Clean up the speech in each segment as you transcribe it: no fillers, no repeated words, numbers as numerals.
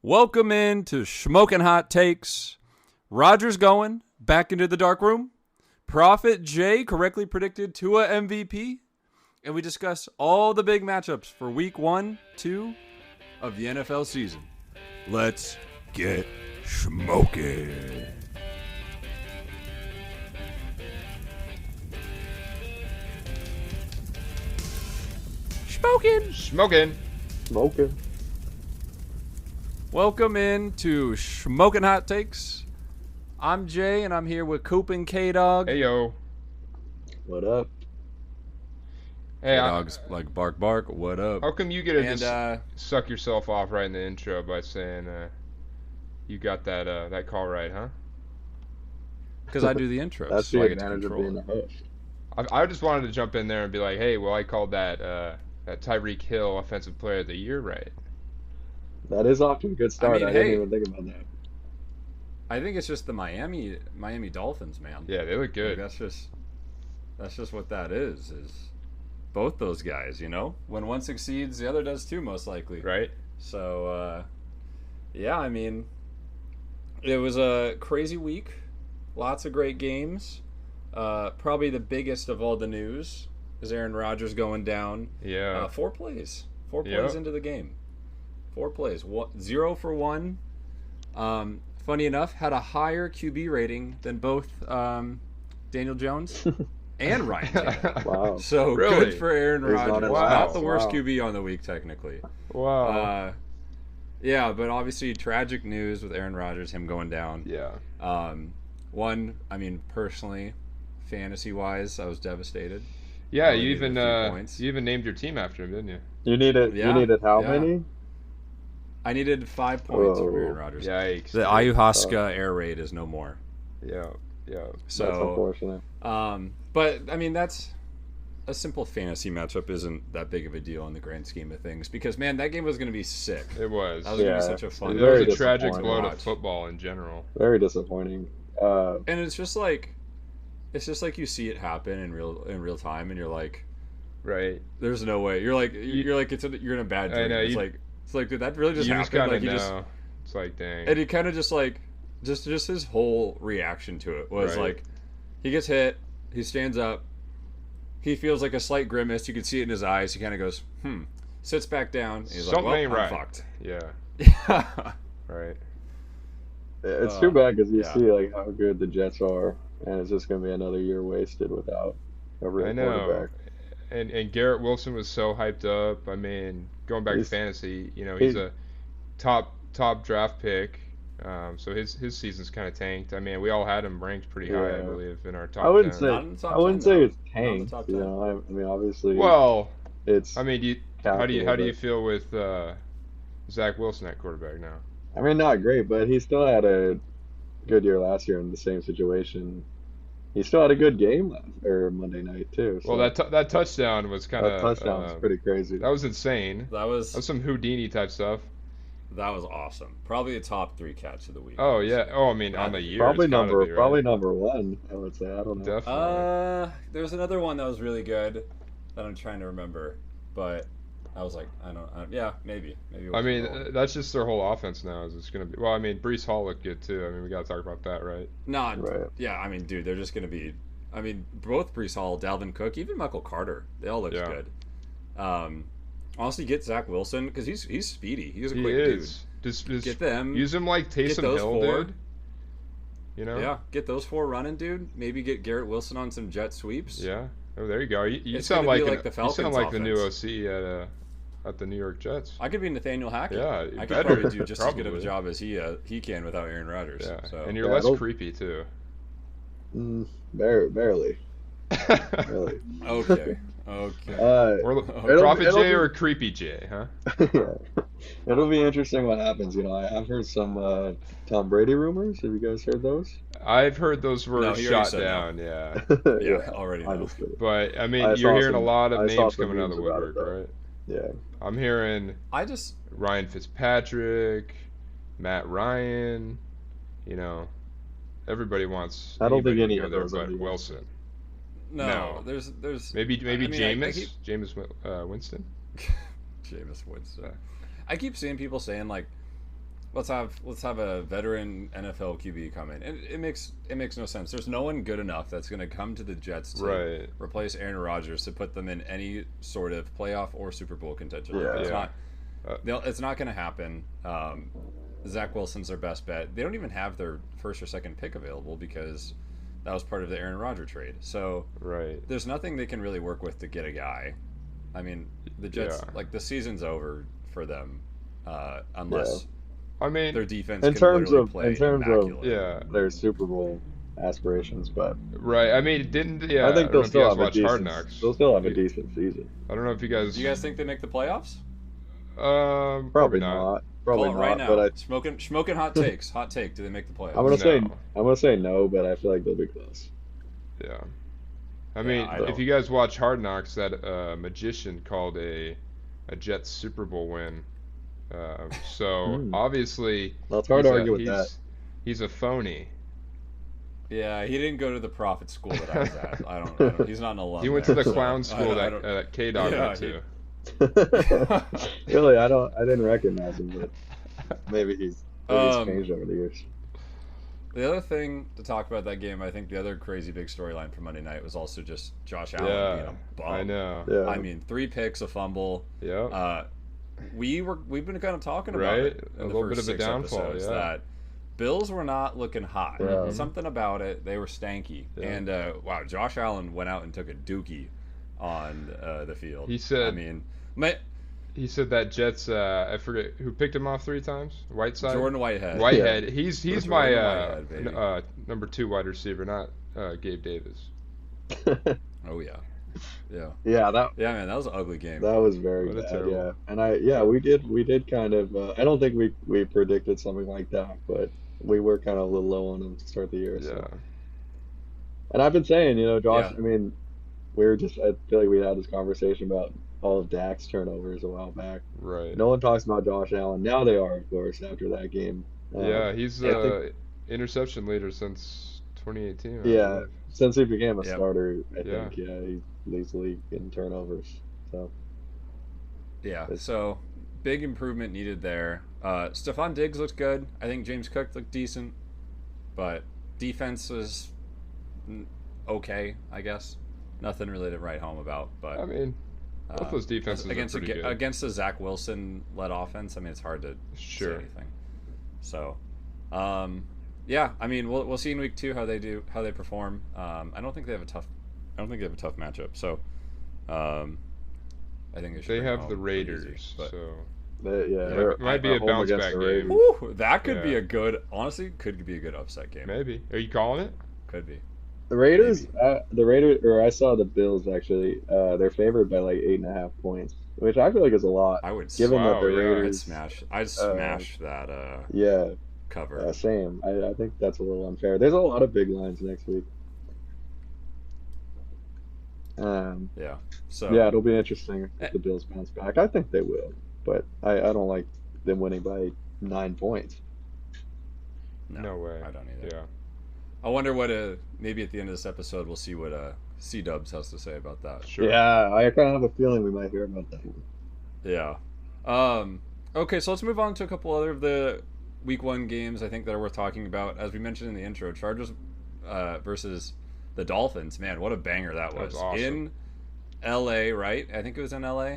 Welcome in to Shmokin Hot Takes. Roger's going back into the dark room. Prophet Jay correctly predicted Tua MVP. And we discuss all the big matchups for week 1, 2 of the NFL season. Let's get smoking. Smoking. Welcome in to Shmokin Hot Takes. I'm Jay, and I'm here with Koop and KDawg. Hey, yo. What up? Hey, KDawg's like bark bark. What up? how come you get to And just suck yourself off right in the intro by saying you got that call right, huh? because I do the intro. That's so the I get to advantage of control being it. a host. I just wanted to jump in there and be like, hey, well, I called that Tyreek Hill Offensive Player of the Year right. That is off to a good start. mean, I didn't hey. even think about that. I think it's just the Miami Dolphins, man. Yeah, they look Like, good. that's just what that is both those guys, you know? When one succeeds, the other does too, most likely. Right? So, yeah, I mean, it was a crazy week. Lots of great games. Probably the biggest of all the news is Aaron Rodgers going down. Yeah. 4 plays. 4 plays Yep. into the game. 4 plays. 0 for 1. Funny enough, had a higher QB rating than both Daniel Jones and Ryan Tannehill. Wow. So Really? good for Aaron He's not Rodgers. in Wow. Not the worst Wow. QB on the week, technically. Wow. Yeah, but obviously tragic news with Aaron Rodgers, him going down. Yeah. One, I mean, personally, fantasy-wise, I was devastated. Yeah, only you needed even a few points. you even named your team after him, didn't you? You needed Yeah, you needed how yeah. many? I needed 5 points Whoa. from Aaron Rodgers. Yikes. The ayahuasca air raid is no more. Yeah. Yeah. So, That's unfortunate. but I mean, that's a simple fantasy matchup. Isn't that big of a deal in the grand scheme of things? Because man, that game was going to be sick. It was. That was going Yeah. to be such a fun. It Very was a tragic disappointing. blow to watch. football in general. Very disappointing. And it's just like you see it happen in real time, and you're like, Right. there's no way. You're like you're in a bad dream. I know, It's like did that really just you happen? just kind Like of he know. just It's like, dang. and he kind of just like just his whole reaction to it was Right. like he gets hit, he stands up, he feels like a slight grimace. You can see it in his eyes. He kind of goes, sits back down. And he's Something like, ain't well, I'm right. fucked. Yeah. Yeah. Right. It's too bad because you yeah. see like how good the Jets are, and it's just gonna be another year wasted without a real I know. quarterback. And Garrett Wilson was so hyped up. I mean, going back to He's- fantasy, he's a top draft pick. So his season's kind of tanked. I mean, we all had him ranked pretty high, I Yeah. believe, in our top I wouldn't 10. say Not in the top I wouldn't 10, say though. it's Not in the tanked. top You 10. know, I mean obviously Well, it's. I mean, how do you calculated. feel with Zach Wilson at quarterback now? I mean, not great, but he still had a good year last year in the same situation. He still had a good game Monday night too. So Well, that touchdown was kind that of touchdown was pretty crazy. that was insane. That was Some Houdini type stuff. awesome. Probably a top 3 catch of the week. Oh yeah. Oh, I mean, on the year. Probably it's gotta number be, right? probably number one. I would say. I don't know. Definitely. There's another one that was really good that I'm trying to remember, but I was like, yeah, maybe. It I was mean, Roll. that's just their whole offense now. Is it's gonna be? Well, I mean, Brees Hall looked good too. I mean, we gotta talk about that, right? No, Right. yeah, I mean, dude, they're just going to be. I mean, both Brees Hall, Dalvin Cook, even Michael Carter, they all looked Yeah. good. Honestly, get Zach Wilson because he's speedy. He's a He quick is. dude. Just Get them. use him like Taysom those Hill, 4. dude. You know? Yeah, get those 4 running, dude. Maybe get Garrett Wilson on some jet sweeps. Yeah. Oh, there you go. You It's sound gonna be like, like the you Falcons sound like the new offense. OC at the New York Jets. I could be Nathaniel Hackett. Yeah, you I could better. probably do just as good of a Probably. job as he can without Aaron Rodgers. Yeah. So. And you're Yeah, less it'll- creepy too. Barely. Really. Okay. Or It'll- Prophet it'll J be- or Creepy J, huh? It'll be interesting what happens. You know, I've heard some Tom Brady rumors. Have you guys heard those? I've heard those were No, he already shot said no. down, yeah. Yeah, already know. I'm just kidding. But I mean, I you're saw hearing a some- lot of I saw names some coming out of the memes about woodwork, it, though. right? Yeah. I'm hearing I just Ryan Fitzpatrick, Matt Ryan. Everybody wants. I don't think anybody any to go of there those are but the- Wilson. no. No. There's Maybe I mean, Jameis. Jameis Winston. Jameis Winston. I keep seeing people saying like let's have a veteran NFL QB come in. It makes no sense. There's no one good enough that's going to come to the Jets to replace Aaron Rodgers to put them in any sort of playoff or Super Bowl contention. It's not going to happen. Zach Wilson's their best bet. They don't even have their first or second pick available because that was part of the Aaron Rodgers trade. So there's nothing they can really work with to get a guy. I mean, the Jets, like, the season's over for them unless their defense in can terms literally of play in terms immaculate. of their Super Bowl aspirations, but I mean, I think they'll still have a Hard decent. Knocks. They'll still have a decent season. I don't know if you guys. Do you guys think they make the playoffs? Probably not. Probably Call it not. right now. But Shmokin Hot Takes. Hot take. Do they make the playoffs? I'm gonna say no, but I feel like they'll be close. Yeah. I mean, if you guys watch Hard Knocks, that magician called a Jets Super Bowl win. So obviously, well, it's hard to argue with that. He's a phoney. Yeah, he didn't go to the prophet school that I was at. I don't he's not an alum. He went to the clown school that KDawg went to. Really, I didn't recognize him, but maybe he's changed over the years. The other thing to talk about that game, I think the other crazy big storyline for Monday night was also just Josh Allen being a bum. I know. Yeah. I mean, 3 picks, a fumble. Yeah. We've been kind of talking about it in a the little first bit of a 6 downfall. episodes that Bills were not looking hot. Yeah. Something about it, they were stanky. Yeah. And wow, Josh Allen went out and took a dookie on the field. He said. I mean, he said that Jets. I forget who picked him off 3 times. Whiteside. Jordan Whitehead. Whitehead. Yeah. He's my Whitehead, number 2 wide receiver, not Gabe Davis. Oh yeah. Yeah. Yeah, man, that was an ugly game. That was very bad. Yeah, and we did kind of. I don't think we predicted something like that, but we were kind of a little low on him to start the year. Yeah. So. And I've been saying, Josh. Yeah. I mean, I feel like we had this conversation about all of Dak's turnovers a while back. Right. No one talks about Josh Allen. Now they are, of course, after that game. He's interception leader since 2018. Yeah, since he became a starter, I think. Yeah, he leads the league in turnovers. So. Yeah. So big improvement needed there. Stephon Diggs looked good. I think James Cook looked decent, but defense was okay, I guess. Nothing really to write home about. But I mean, both those defenses are pretty good. Against the Zach Wilson-led offense, I mean, it's hard to say anything. So, yeah, I mean, we'll see in week 2 how they perform. I don't think they have a tough matchup. So, I think they have the Raiders. But so it might be a bounce back game. Woo, that could be a good. Honestly, could be a good upset game. Maybe. Are you calling it? Could be. The Raiders, or I saw the Bills actually. They're favored by like 8.5 points, which I feel like is a lot. I would. Given that the Raiders, I'd smash that. Cover. Yeah, same. I think that's a little unfair. There's a lot of big lines next week. So it'll be interesting if the Bills bounce back. I think they will, but I don't like them winning by 9 points. No way. I don't either. Yeah. I wonder what maybe at the end of this episode we'll see what C-Dubs has to say about that. Sure. Yeah, I kind of have a feeling we might hear about that one. Yeah. Okay, so let's move on to a couple other of the week 1 games I think that are worth talking about. As we mentioned in the intro, Chargers versus the Dolphins. Man, what a banger that was. Awesome. In LA, right? I think it was in LA.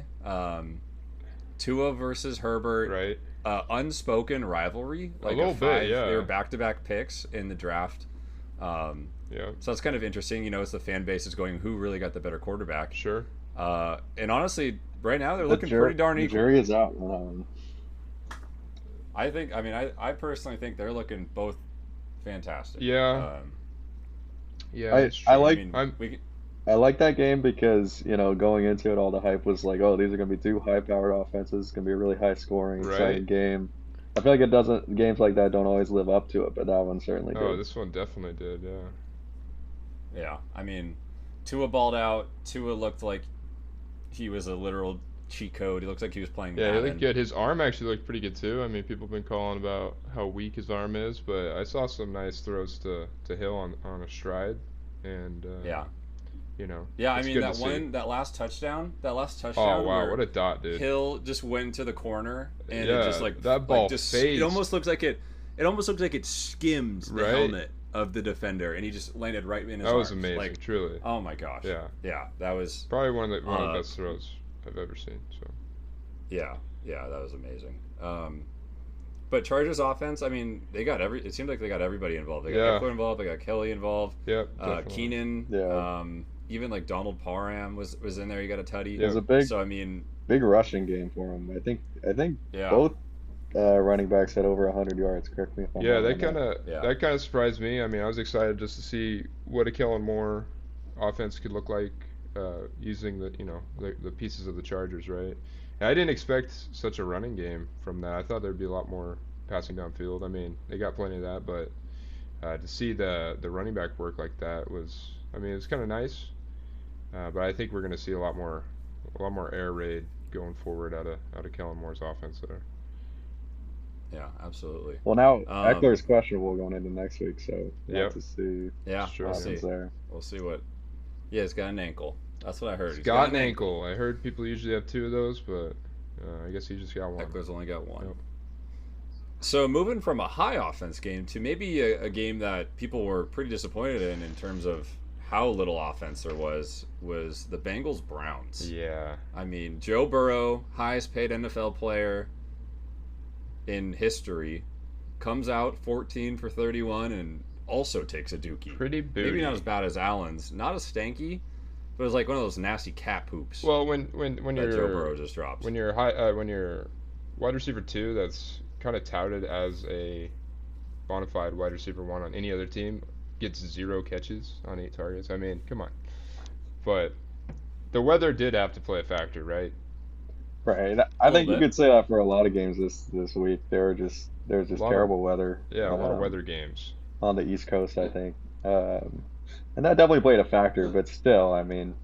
Tua versus Herbert. Right. Unspoken rivalry. Like a little bit, yeah. They were back-to-back picks in the draft. So that's kind of interesting, as the fan base is going, who really got the better quarterback? Sure. And honestly, right now they're looking pretty darn equal. The jury is out. I personally think they're looking both fantastic. Yeah. I like that game because, going into it, all the hype was like, oh, these are going to be 2 high-powered offenses. It's going to be a really high-scoring, exciting game. I feel like games like that don't always live up to it, but that one certainly did. Oh, this one definitely did, yeah. Yeah, I mean, Tua balled out. Tua looked like he was a literal cheat code. He looks like he was playing Madden. Yeah, he looked good. His arm actually looked pretty good, too. I mean, people have been calling about how weak his arm is, but I saw some nice throws to Hill on a stride. And Yeah, I mean that last touchdown. Oh wow, what a dot, dude! Hill just went to the corner, and yeah, it just like that ball just phased. It almost looks like it. It almost looks like it skimmed the helmet of the defender, and he just landed right in his arms. That was amazing, truly. Oh my gosh. Yeah, that was probably one of the best throws I've ever seen. So. Yeah, that was amazing. But Chargers offense, I mean, it seemed like they got everybody involved. They got Eckler involved. They got Kelly involved. Yep. Keenan. Yeah. Even like Donald Parham was in there. You got a tutty. It was a big rushing game for him. I think both running backs had over 100 yards. Correct me if I'm wrong. That kind of surprised me. I mean, I was excited just to see what a Kellen Moore offense could look like using the pieces of the Chargers, right? And I didn't expect such a running game from that. I thought there'd be a lot more passing downfield. I mean, they got plenty of that, but to see the running back work like that was kind of nice. But I think we're going to see a lot more air raid going forward out of Kellen Moore's offense there. Yeah, absolutely. Well, now Eckler's questionable going into next week, so we'll have to see. Yeah, we'll see. We'll see what. Yeah, he's got an ankle. That's what I heard. He's got an ankle. I heard people usually have 2 of those, but I guess he just got one. Eckler's only got 1. Yep. So moving from a high offense game to maybe a game that people were pretty disappointed in terms of how little offense there was the Bengals-Browns. Yeah. I mean, Joe Burrow, highest paid NFL player in history, comes out 14 for 31 and also takes a dookie. Pretty booty. Maybe not as bad as Allen's. Not as stanky, but it was like one of those nasty cat poops. Well, when you're Joe Burrow just drops. When you're when you're wide receiver 2, that's kind of touted as a bona fide wide receiver 1 on any other team, gets 0 catches on 8 targets. I mean, come on. But the weather did have to play a factor, right? Right. I think you could say that for a lot of games this week. There was just terrible weather. Yeah, a lot of weather games on the East Coast, I think. And that definitely played a factor, but still, I mean,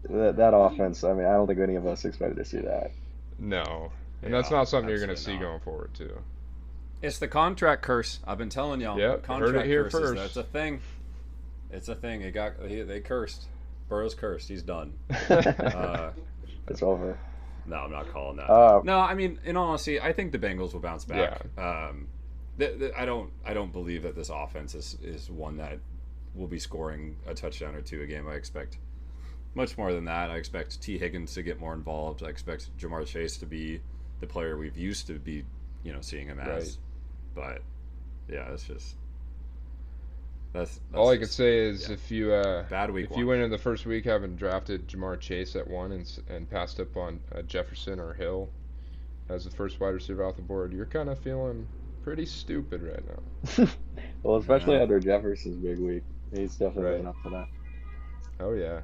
that offense, I don't think any of us expected to see that. No. And that's not something you're going to see going forward, too. It's the contract curse. I've been telling y'all. Yep, contract heard it here curses. first. That's a thing. It's a thing. They cursed. Burrow's cursed. He's done. It's over. No, I'm not calling that. No, I mean, in all honesty, I think the Bengals will bounce back. Yeah. I don't believe that this offense is one that will be scoring a touchdown or 2 a game. I expect much more than that. I expect T. Higgins to get more involved. I expect Jamar Chase to be the player we've used to be, seeing him as. Right. But yeah, it's just that's all I could say is if you bad week. If you went in the first week having drafted Jamar Chase at 1 and passed up on Jefferson or Hill as the first wide receiver off the board, you're kind of feeling pretty stupid right now. Well, especially after Jefferson's big week, he's definitely been up for that. Oh yeah.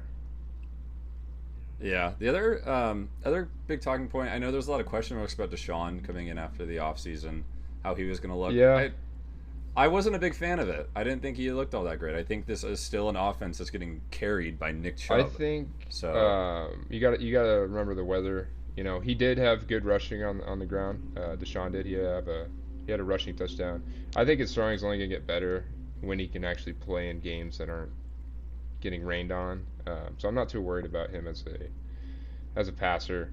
Yeah, the other big talking point, I know there's a lot of question marks about Deshaun coming in after the offseason, how he was going to look. Yeah. I wasn't a big fan of it. I didn't think he looked all that great. I think this is still an offense that's getting carried by Nick Chubb. I think so. You got to remember the weather. He did have good rushing on the ground. Deshaun did. He had a rushing touchdown. I think his throwing is only going to get better when he can actually play in games that aren't getting rained on. So I'm not too worried about him as a passer.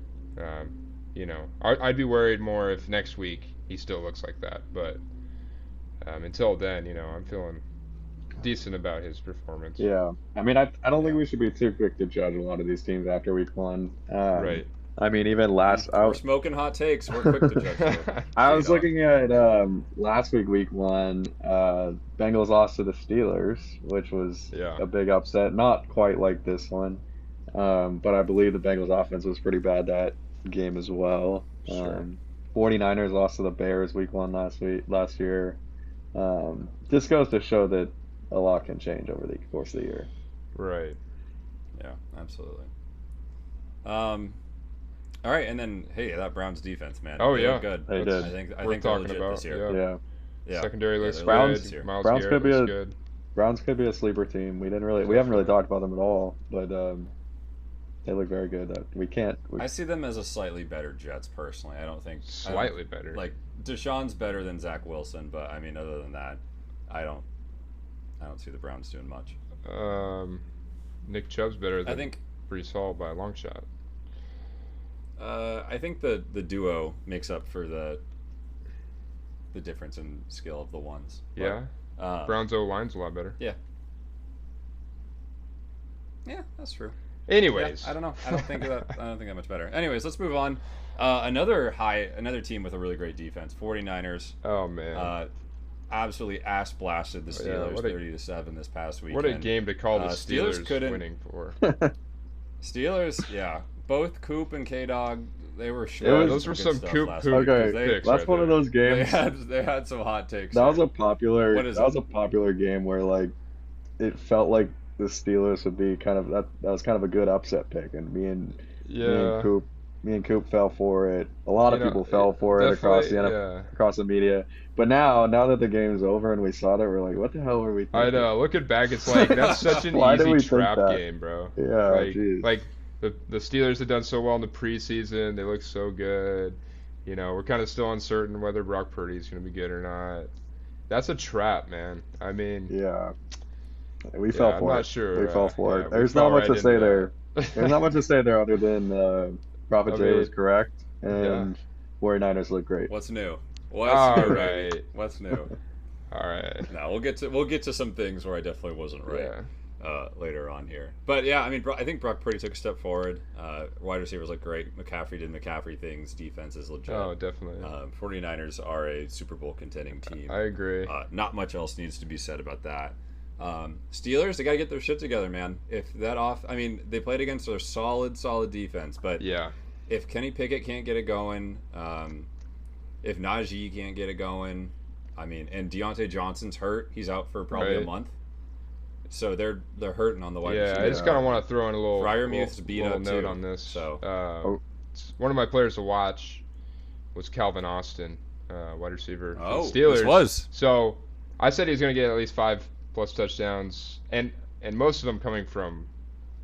I'd be worried more if next week he still looks like that. But until then, I'm feeling decent about his performance. Yeah. I don't think we should be too quick to judge a lot of these teams after week 1. Right. Even last... We're smoking hot takes. We're quick to judge. I was looking at last week 1. Bengals lost to the Steelers, which was a big upset. Not quite like this one. But I believe the Bengals offense was pretty bad that game as well. Sure. 49ers lost to the Bears week 1 last year. This goes to show that a lot can change over the course of the year. Right. Yeah, absolutely. All right, and then that Browns defense, man. Oh yeah, good. They did. I think we're talking legit about this year. Yeah. Secondary looks Browns- good. Miles Browns Garrett could be looks good. Browns could be a sleeper team. We haven't really talked about them at all, but they look very good. I see them as a slightly better Jets personally. I don't think slightly better. Like Deshaun's better than Zach Wilson, but other than that, I don't see the Browns doing much. Nick Chubb's better than I think Breece Hall by a long shot. I think the duo makes up for the difference in skill of the ones. Yeah. Browns O-line's a lot better. Yeah. Yeah, that's true. Anyways, I don't know. I don't think that much better. Anyways, let's move on. Another team with a really great defense, 49ers. Oh man. Absolutely ass blasted the Steelers 30-7 this past weekend. What a game to call the Steelers winning for. Steelers, yeah. Both Koop and KDawg, they were those were some Koop picks. That's one of those games. They had some hot takes. That was a popular game where like it felt like the Steelers would be kind of that was kind of a good upset pick, and me and Koop fell for it. A lot of people fell for it across the media. But now that the game's over and we saw that, we're like, what the hell were we thinking? I know. Looking back, it's like that's such an easy trap game, bro. Yeah, like the Steelers have done so well in the preseason. They look so good. You know, we're kind of still uncertain whether Brock Purdy's going to be good or not. That's a trap, man. I mean, we fell for it. I'm not sure. We fell for it. There's not much to say there. There's not much to say there other than Prophet Jay was correct, and 49ers look great. What's new? What's new? All right. No, we'll get to some things where I definitely wasn't right later on here. But yeah, I mean, I think Brock Purdy took a step forward. Wide receivers look great. McCaffrey did McCaffrey things. Defense is legit. Oh, definitely. 49ers are a Super Bowl contending team. I agree. Not much else needs to be said about that. Steelers, they got to get their shit together, man. If that they played against their solid defense, but if Kenny Pickett can't get it going, if Najee can't get it going, and Deontay Johnson's hurt, he's out for probably a month. So they're hurting on the wide receiver. I just kind of want to throw in a little Freiermuth's beat up note too on this. So one of my players to watch was Calvin Austin, wide receiver for the Steelers. This was. So I said he was going to get at least 5+ touchdowns, and most of them coming from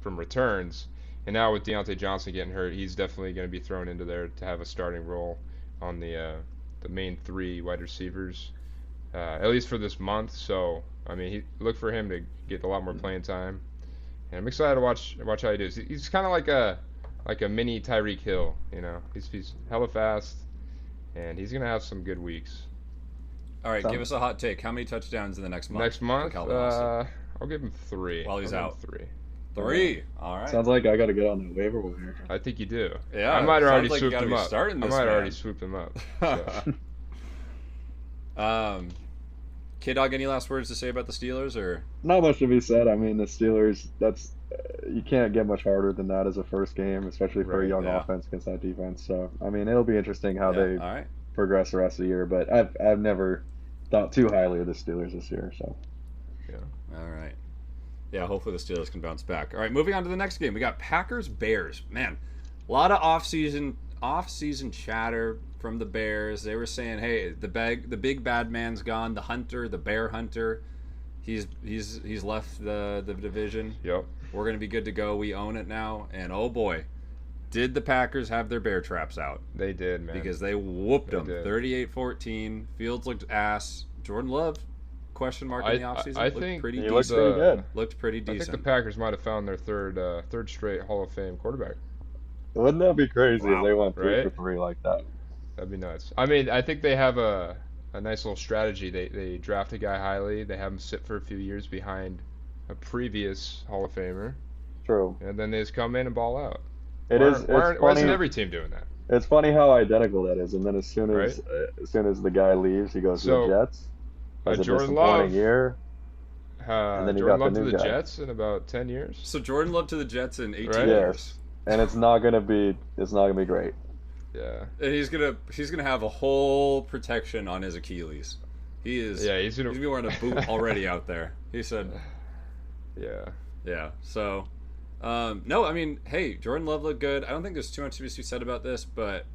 returns. And now with Deontay Johnson getting hurt, he's definitely going to be thrown into there to have a starting role on the main 3 wide receivers, at least for this month. So look for him to get a lot more playing time, and I'm excited to watch how he does. He's kind of like a mini Tyreek Hill, you know. He's hella fast, and he's gonna have some good weeks. All right, give us a hot take. How many touchdowns in the next month? Next month, I'll give him 3. While he's out, 3. All right. Sounds like I got to get on the waiver wire. I think you do. Yeah. I might have already swooped him up. Already swooped him up. So. KDawg, any last words to say about the Steelers, or not much to be said? I mean, the Steelers. That's you can't get much harder than that as a first game, especially for a young offense against that defense. So it'll be interesting how they progress the rest of the year. But I've never thought too highly of the Steelers this year. So all right. Yeah, hopefully the Steelers can bounce back. All right, moving on to the next game. We got Packers-Bears. Man, a lot of off-season chatter from the Bears. They were saying, "Hey, the big bad man's gone. The hunter, the bear hunter, he's left the division. Yep, we're gonna be good to go. We own it now." And oh boy, did the Packers have their bear traps out? They did, man. Because they whooped them 38-14. Fields looked ass. Jordan Love. Question mark in the offseason. I think he looked pretty good. Looked pretty decent. I think the Packers might have found their third straight Hall of Fame quarterback. Wouldn't that be crazy if they went 3 for 3 like that? That'd be nuts. I think they have a nice little strategy. They draft a guy highly. They have him sit for a few years behind a previous Hall of Famer. True. And then they just come in and ball out. Why isn't every team doing that? It's funny how identical that is. And then as soon as the guy leaves, he goes to the Jets. Jordan Love. Year. And then Jordan Love to the Jets in about 10 years. So Jordan Love to the Jets in 18 years. Yes. And it's not gonna be great. Yeah. And he's gonna have a whole protection on his Achilles. He's gonna be wearing a boot already out there. He said. Yeah. Yeah. So. No, hey, Jordan Love looked good. I don't think there's too much to be said about this, but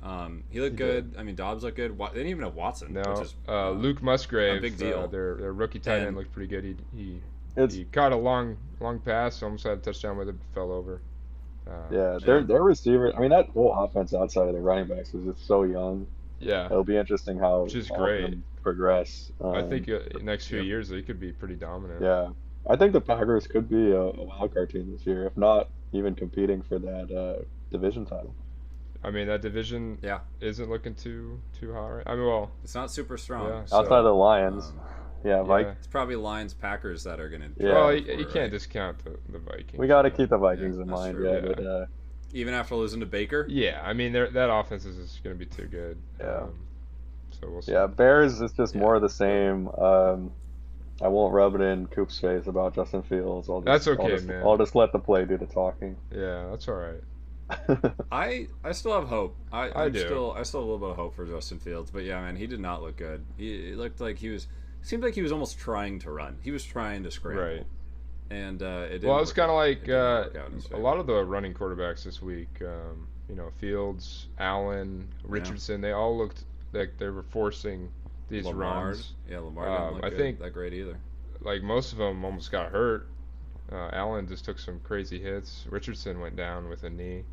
he looked good. Dobbs looked good. They didn't even have Watson. No, which is, Luke Musgrave, a big deal. Their rookie tight end looked pretty good. He caught a long pass, almost had a touchdown with it, fell over. Their receiver. That whole offense outside of the running backs is just so young. Yeah, it'll be interesting how which is great progress. I think next few years they could be pretty dominant. Yeah. I think the Packers could be a wild card team this year, if not even competing for that division title. I mean, that division Yeah, isn't looking too hot, right? I mean, well, it's not super strong. yeah. Outside of So, the Lions, Um, yeah, yeah. it's probably Lions Packers that are gonna. Yeah. Well, drop you for, can't right? discount the Vikings. we got to so. keep the Vikings Yeah, in that's mind. true. Yeah, Yeah. but Even after losing to Baker. Yeah, I mean, that offense is just going to be too good. Yeah. So we'll see. yeah, Bears is just more of the Yeah. same. I won't rub it in Coop's face about Justin Fields. That's okay, man. I'll just let the play do the talking. Yeah, that's all right. I still have hope. I do. I still have a little bit of hope for Justin Fields, but yeah, man, he did not look good. He looked like he was. Seemed like he was almost trying to run. He was trying to scramble. Right. And it didn't. Well, it's work kind of out. like It didn't work out in his a favor. lot of the running quarterbacks this week. Fields, Allen, Richardson. They all looked like they were forcing these Lamar. runs. Yeah, Lamar didn't look I good, think- that great either. Like most of them almost got hurt. Allen just took some crazy hits. Richardson went down with a knee.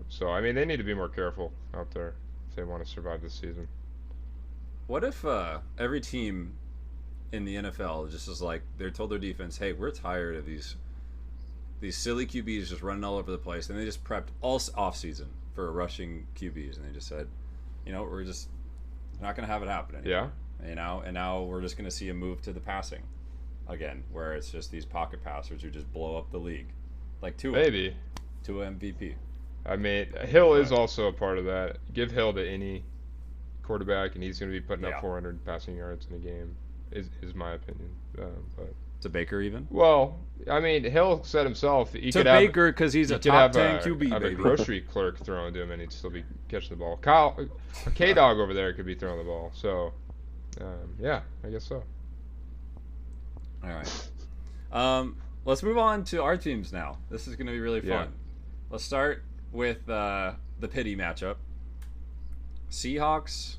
So I mean, they need to be more careful out there if they want to survive this season. What if every team in the NFL just is like they're told their defense, "Hey, we're tired of these silly QBs just running all over the place," and they just prepped all off season for rushing QBs, and they just said, we're just not going to have it happen anymore. Yeah. And now we're just going to see a move to the passing again, where it's just these pocket passers who just blow up the league, like Tua Maybe. MVP. I mean, Hill is also a part of that. Give Hill to any quarterback, and he's going to be putting Yeah. up 400 passing yards in a game. Is my opinion. But To Baker even. well, I mean, Hill said himself he To could have Baker because he's he a could top have 10 QB, have a baby. grocery clerk throwing to him, and he'd still be catching the ball. KDawg over there could be throwing the ball. So, yeah, I guess so. All right. Let's move on to our teams now. This is going to be really fun. Yeah. Let's start with the pity matchup. Seahawks,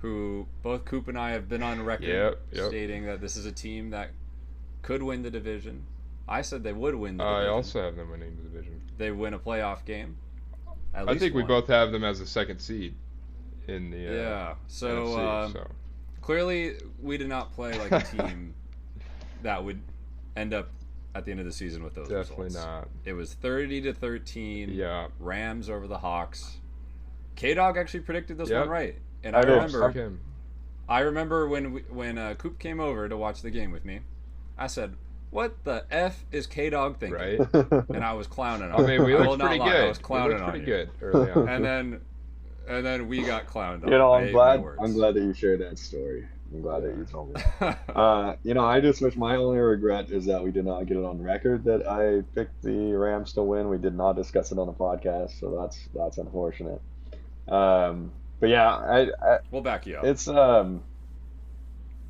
who both Koop and I have been on record Yep. stating that this is a team that could win the division. I said they would win the division. I also have them winning the division. They win a playoff game. At I least think we one. both have them as the second seed in the Yeah. So, NFC, clearly we did not play like a team that would end up at the end of the season with those definitely results. not. It was 30-13. Yeah. Rams over the Hawks. KDawg actually predicted this Yep. one right, and I I did. remember. Fuck him. I remember when Koop came over to watch the game with me. I said, "What the f is KDawg thinking?" Right. And I was clowning I on. mean, we him. I looked will not pretty lie, good. I was clowning we looked on pretty you. good early on. And then we got clowned on. I'm glad. words. I'm glad that you shared that story. I'm glad that you told me. I just wish my only regret is that we did not get it on record that I picked the Rams to win. We did not discuss it on the podcast, so that's unfortunate. But yeah, We'll back you up. it's I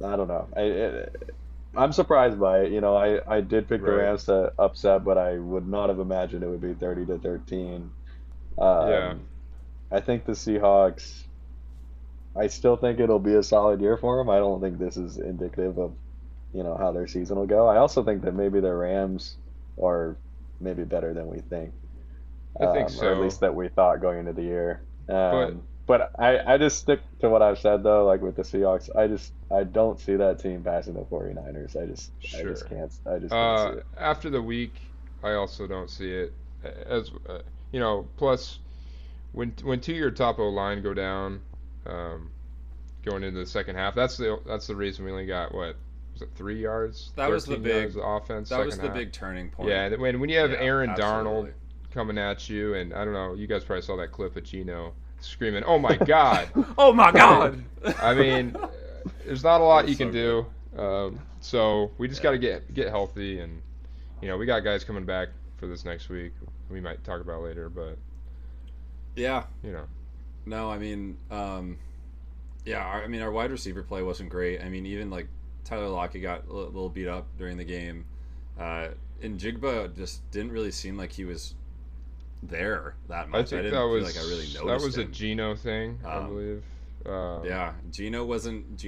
don't know. I'm surprised by it. I did pick the Right. Rams to upset, but I would not have imagined it would be 30-13. Yeah. I think the Seahawks. I still think it'll be a solid year for them. I don't think this is indicative of, how their season will go. I also think that maybe the Rams are maybe better than we think. I think Or so. at least that we thought going into the year. But I just stick to what I've said though. Like with the Seahawks, I don't see that team passing the 49ers. I just can't. I just can't see it. After the week, I also don't see it. As plus when two of your top O line go down, going into the second half, that's the reason we only got what was it 3 yards? That was the 13 big yards of offense. That was second the half. big turning point. Yeah, when you have Yeah, Aaron absolutely. Darnold coming at you, and I don't know, you guys probably saw that clip of Gino screaming, "Oh my God!" Oh my God! I mean, there's not a lot That's you can so do. So we just got to get healthy, and we got guys coming back for this next week. We might talk about later, but Yeah. you know, No, I mean, our wide receiver play wasn't great. I mean, even like Tyler Lockett got a little beat up during the game. And Jigba just didn't really seem like he was there that much. I think didn't that feel was like I really noticed that was a him. Gino thing, I believe. Yeah, Gino wasn't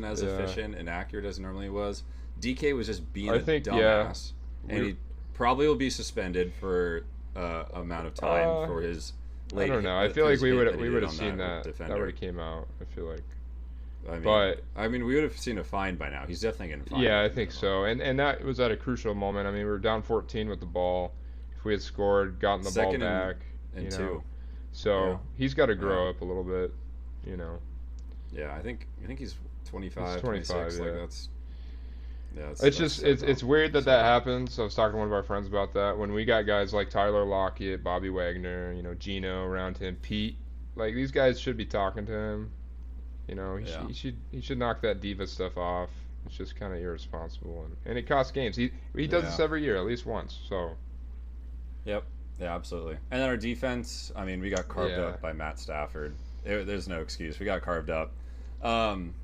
as Yeah. efficient and accurate as normally he was. DK was just being I a think, dumbass, and we- he probably will be suspended for amount of time for his. I Late don't know. I hit- feel like his we hit would that he have did on seen that. That defender. would have came out. I feel like. I mean, we would have seen a fine by now. He's definitely getting fined. Yeah, I think so. And that was at a crucial moment. I mean, we were down 14 with the ball. If we had scored, gotten the ball back, and 2. So he's got to grow up a little bit, Yeah, I think he's 25, He's 25, 26. yeah. It's weird that happens. I was talking to one of our friends about that. When we got guys like Tyler Lockett, Bobby Wagner, Gino around him, Pete, like these guys should be talking to him. He should knock that diva stuff off. It's just kind of irresponsible, and it costs games. He does this every year, at least once. So. Yep. Yeah, absolutely. And then our defense. I mean, we got carved up by Matt Stafford. There's no excuse. We got carved up. And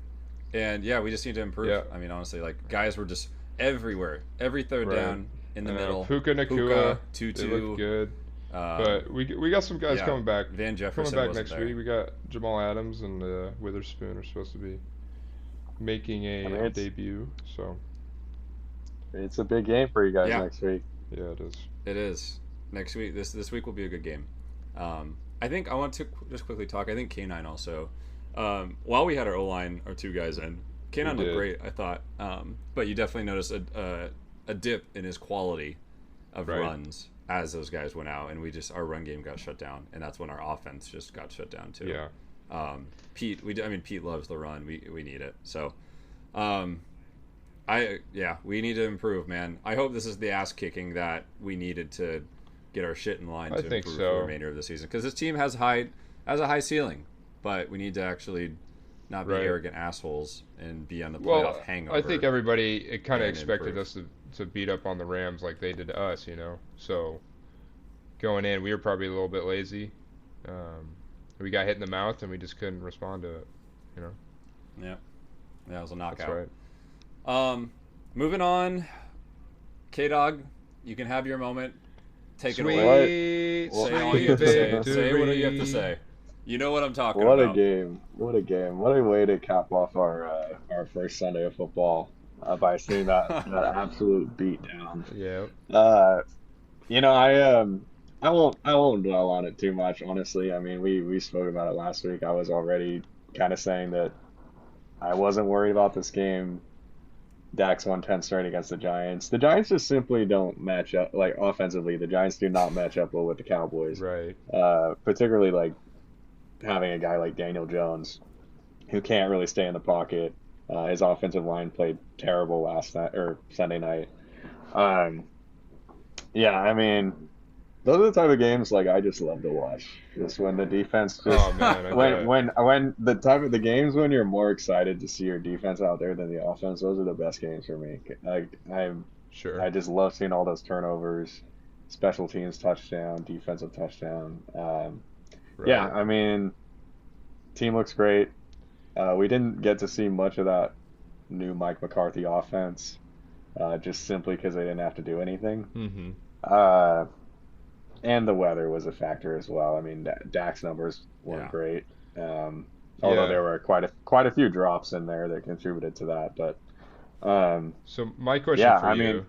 yeah, we just need to improve. Yeah. I mean, honestly, like guys were just everywhere, every third down in the middle. Puka Nacua, Tutu, they looked good. But we got some guys coming back. Van Jefferson coming back next there. week. We got Jamal Adams and Witherspoon are supposed to be making a debut. So it's a big game for you guys next week. Yeah, it is. It is next week. This week will be a good game. I think I want to just quickly talk. I think K9 also. While we had our O-line, our 2 guys in, K9 looked great, I thought. But you definitely noticed a dip in his quality of runs as those guys went out, and our run game got shut down, and that's when our offense just got shut down too. Yeah. Pete loves the run. We need it. So, we need to improve, man. I hope this is the ass kicking that we needed to get our shit in line to improve for the remainder of the season, because this team has a high ceiling, but we need to actually not be arrogant assholes and be on the playoff hangover. I think everybody kind of expected us to beat up on the Rams like they did to us, So going in, we were probably a little bit lazy. We got hit in the mouth and we just couldn't respond to it, Yeah, it was a knockout. That's right. Moving on, KDawg, you can have your moment. Take it away. Say all you have to say. Say what you have to say. You know what I'm talking about. What a game. What a way to cap off our first Sunday of football by seeing that absolute beat down. Yeah. I won't dwell on it too much, honestly. I mean, we spoke about it last week. I was already kind of saying that I wasn't worried about this game. Dak's won 10 straight against the Giants. The Giants just simply don't match up, like, offensively. The Giants do not match up well with the Cowboys. Right. Particularly, like, having a guy like Daniel Jones who can't really stay in the pocket. His offensive line played terrible last night, or Sunday night. I mean, those are the type of games, like, I just love to watch. Just when the defense just... when the type of the games when you're more excited to see your defense out there than the offense, those are the best games for me. I just love seeing all those turnovers, special teams touchdown, defensive touchdown. Yeah, I mean, team looks great. We didn't get to see much of that new Mike McCarthy offense, just simply because they didn't have to do anything. Mm-hmm. And the weather was a factor as well. I mean, Dak's numbers weren't great, although there were quite a few drops in there that contributed to that. But so my question for you,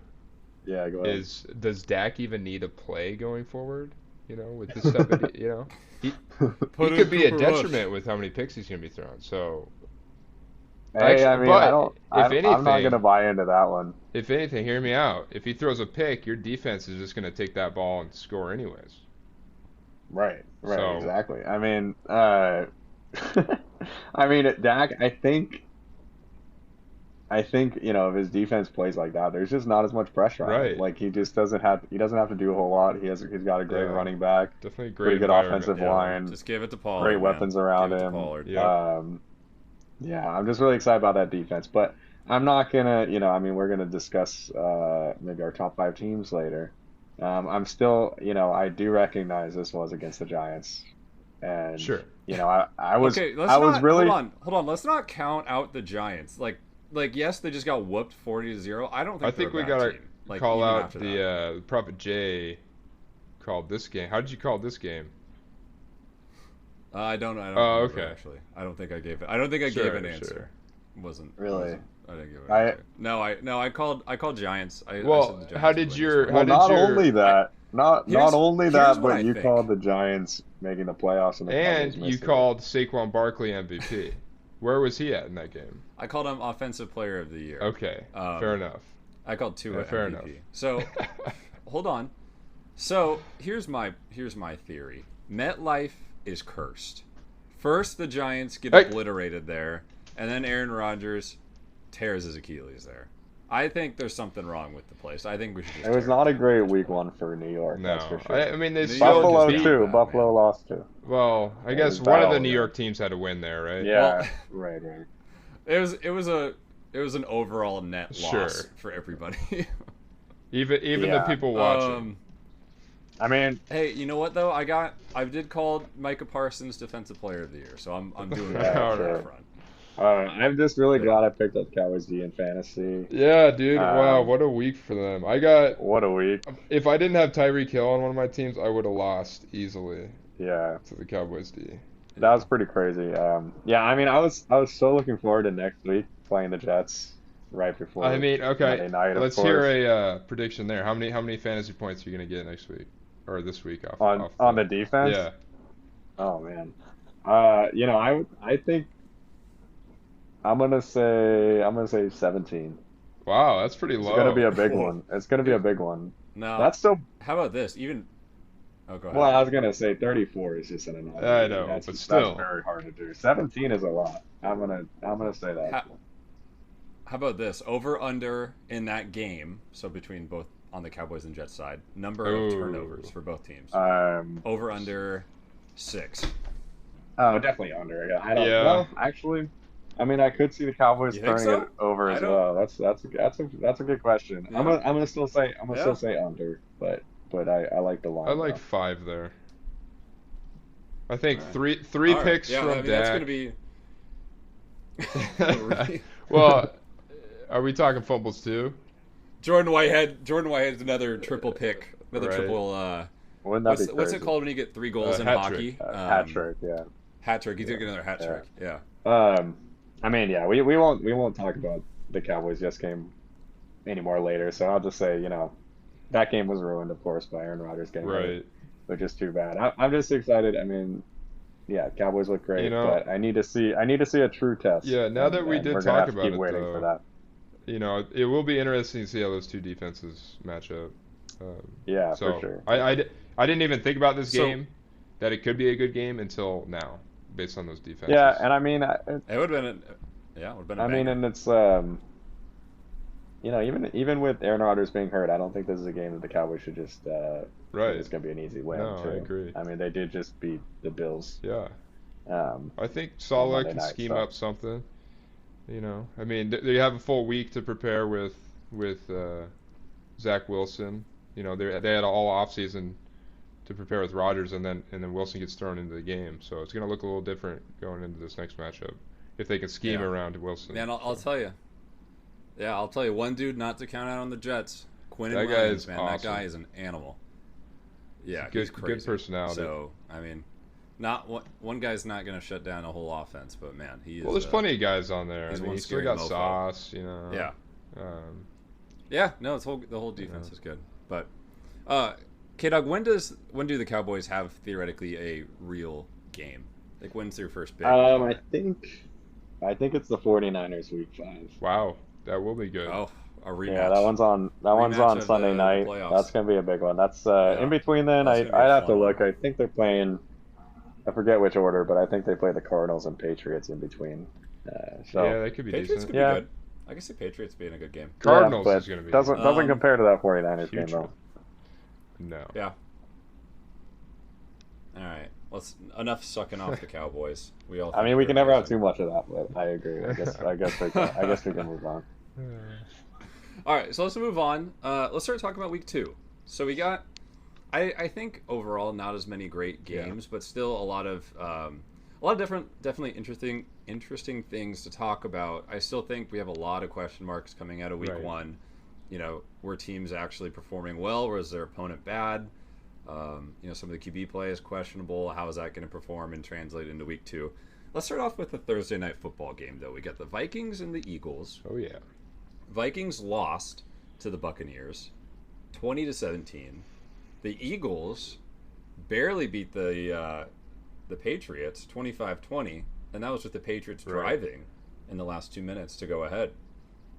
go ahead. is: does Dak even need a play going forward? With this stuff, he could be a detriment with how many picks he's going to be throwing. So, hey, I'm not going to buy into that one. If anything, hear me out. If he throws a pick, your defense is just going to take that ball and score anyways. Right, exactly. I mean, Dak, I think if his defense plays like that, there's just not as much pressure on him. Like he just doesn't have to do a whole lot. He's got a great running back, definitely pretty good offensive line. Just give it to Pollard. Great weapons around him. I'm just really excited about that defense. But I'm not gonna, we're gonna discuss maybe our top 5 teams later. I'm still, I do recognize this was against the Giants, and I was really hold on. Let's not count out the Giants. Like yes, they just got whooped 40-0. I think we gotta call out the Prophet Jay called this game. How did you call this game? I don't know. Oh, okay. Actually, I don't think I gave it. I don't think I gave an answer. Wasn't really. I didn't give it. I called Giants. I said the Giants how did your? Not only that, but you called the Giants making the playoffs, and you called Saquon Barkley MVP. Where was he at in that game? I called him Offensive Player of the Year. Okay, fair enough. I called Tua fair MVP. enough. So, hold on. So here's my theory. MetLife is cursed. First, the Giants get obliterated there, and then Aaron Rodgers tears his Achilles there. I think there's something wrong with the place. I think we should just. It was not a great week one for New York. No, that's for sure. I mean they Buffalo still too. Buffalo lost too. Well, I guess one of the New York teams had to win there, right? Yeah, right. It was an overall net loss for everybody. even the people watching. I mean, hey, you know what though? I did call Micah Parsons Defensive Player of the Year, so I'm doing that on front. I'm just really glad I picked up Cowboys D in fantasy. Yeah, dude. Wow, what a week for them. What a week. If I didn't have Tyreek Hill on one of my teams, I would have lost easily. Yeah. To the Cowboys D. That was pretty crazy. Yeah, I mean, I was so looking forward to next week playing the Jets right before. I mean, okay. Monday night, let's hear a prediction there. How many fantasy points are you gonna get next week or this week on the defense? Yeah. Oh man. I think I'm gonna say 17. Wow, that's pretty low. It's gonna be a big one. It's gonna be a big one. No. That's still. How about this? Oh, go ahead. Well, I was gonna say 34 is just an anomaly. I know, but still, that's very hard to do. 17 is a lot. I'm gonna say that. How about this? Over under in that game. So between both on the Cowboys and Jets side, number of turnovers for both teams. Over under 6. Oh, definitely under. I don't know. Actually, I mean, I could see the Cowboys turning it over as well. That's a good question. Yeah. I'm gonna still say under, but I like the line. I like 5 there. I think three picks from Dak. That's gonna be. Well, are we talking fumbles too? Jordan Whitehead's another triple pick, triple. What's it called when you get 3 goals in hockey? Hat trick, yeah. Hat trick. He's gonna get another hat trick. Yeah. I mean, yeah, we won't talk about the Cowboys Jets game anymore later. So I'll just say, that game was ruined, of course, by Aaron Rodgers getting hurt, which is too bad. I'm just excited. I mean, yeah, Cowboys look great, but I need to see a true test. Yeah, now that we did talk about it, waiting for that. It will be interesting to see how those two defenses match up. For sure. I didn't even think about this game, that it could be a good game until now, based on those defenses. Yeah, and I mean, it would have been. It would have been. I mean, and it's even with Aaron Rodgers being hurt, I don't think this is a game that the Cowboys should just. It's going to be an easy win. No, I agree. I mean, they did just beat the Bills. Yeah. I think Saleh can scheme up something. I mean, they have a full week to prepare with Zach Wilson. They had all off season to prepare with Rodgers, and then Wilson gets thrown into the game. So it's going to look a little different going into this next matchup if they can scheme around Wilson. Man, I'll tell you. Yeah, I'll tell you one dude not to count out on the Jets. Quinn and That guy is awesome. That guy is an animal. Yeah, he's crazy. Good personality. So I mean, not one guy's not going to shut down a whole offense, but man, he is. Well, there's plenty of guys on there. He's still got sauce, Yeah. No, the whole defense is good, but KDawg, when do the Cowboys have theoretically a real game? Like, when's their first big? I think it's the 49ers week 5. Wow, that will be good. Oh, a rematch. Yeah, that one's on Sunday night. That's gonna be a big one. That's in between then. I'd have to look. I think they're playing. I forget which order, but I think they play the Cardinals and Patriots in between. Yeah, that could be Patriots decent. Could be good. I can see Patriots being a good game. Cardinals is going to be doesn't compare to that 49ers game though. No. Yeah. All right. Enough sucking off the Cowboys. We can never have too much of that, but I agree. I guess we can move on. All right, so let's move on. Let's start talking about week 2. So we got, I think overall not as many great games, but still a lot of definitely interesting things to talk about. I still think we have a lot of question marks coming out of week 1. Were teams actually performing well, or is their opponent bad? Some of the QB play is questionable. How is that going to perform and translate into week 2? Let's start off with the Thursday night football game, though. We got the Vikings and the Eagles. Oh, yeah. Vikings lost to the Buccaneers 20-17. The Eagles barely beat the Patriots 25-20. and that was with the Patriots Right. driving in the last 2 minutes to go ahead.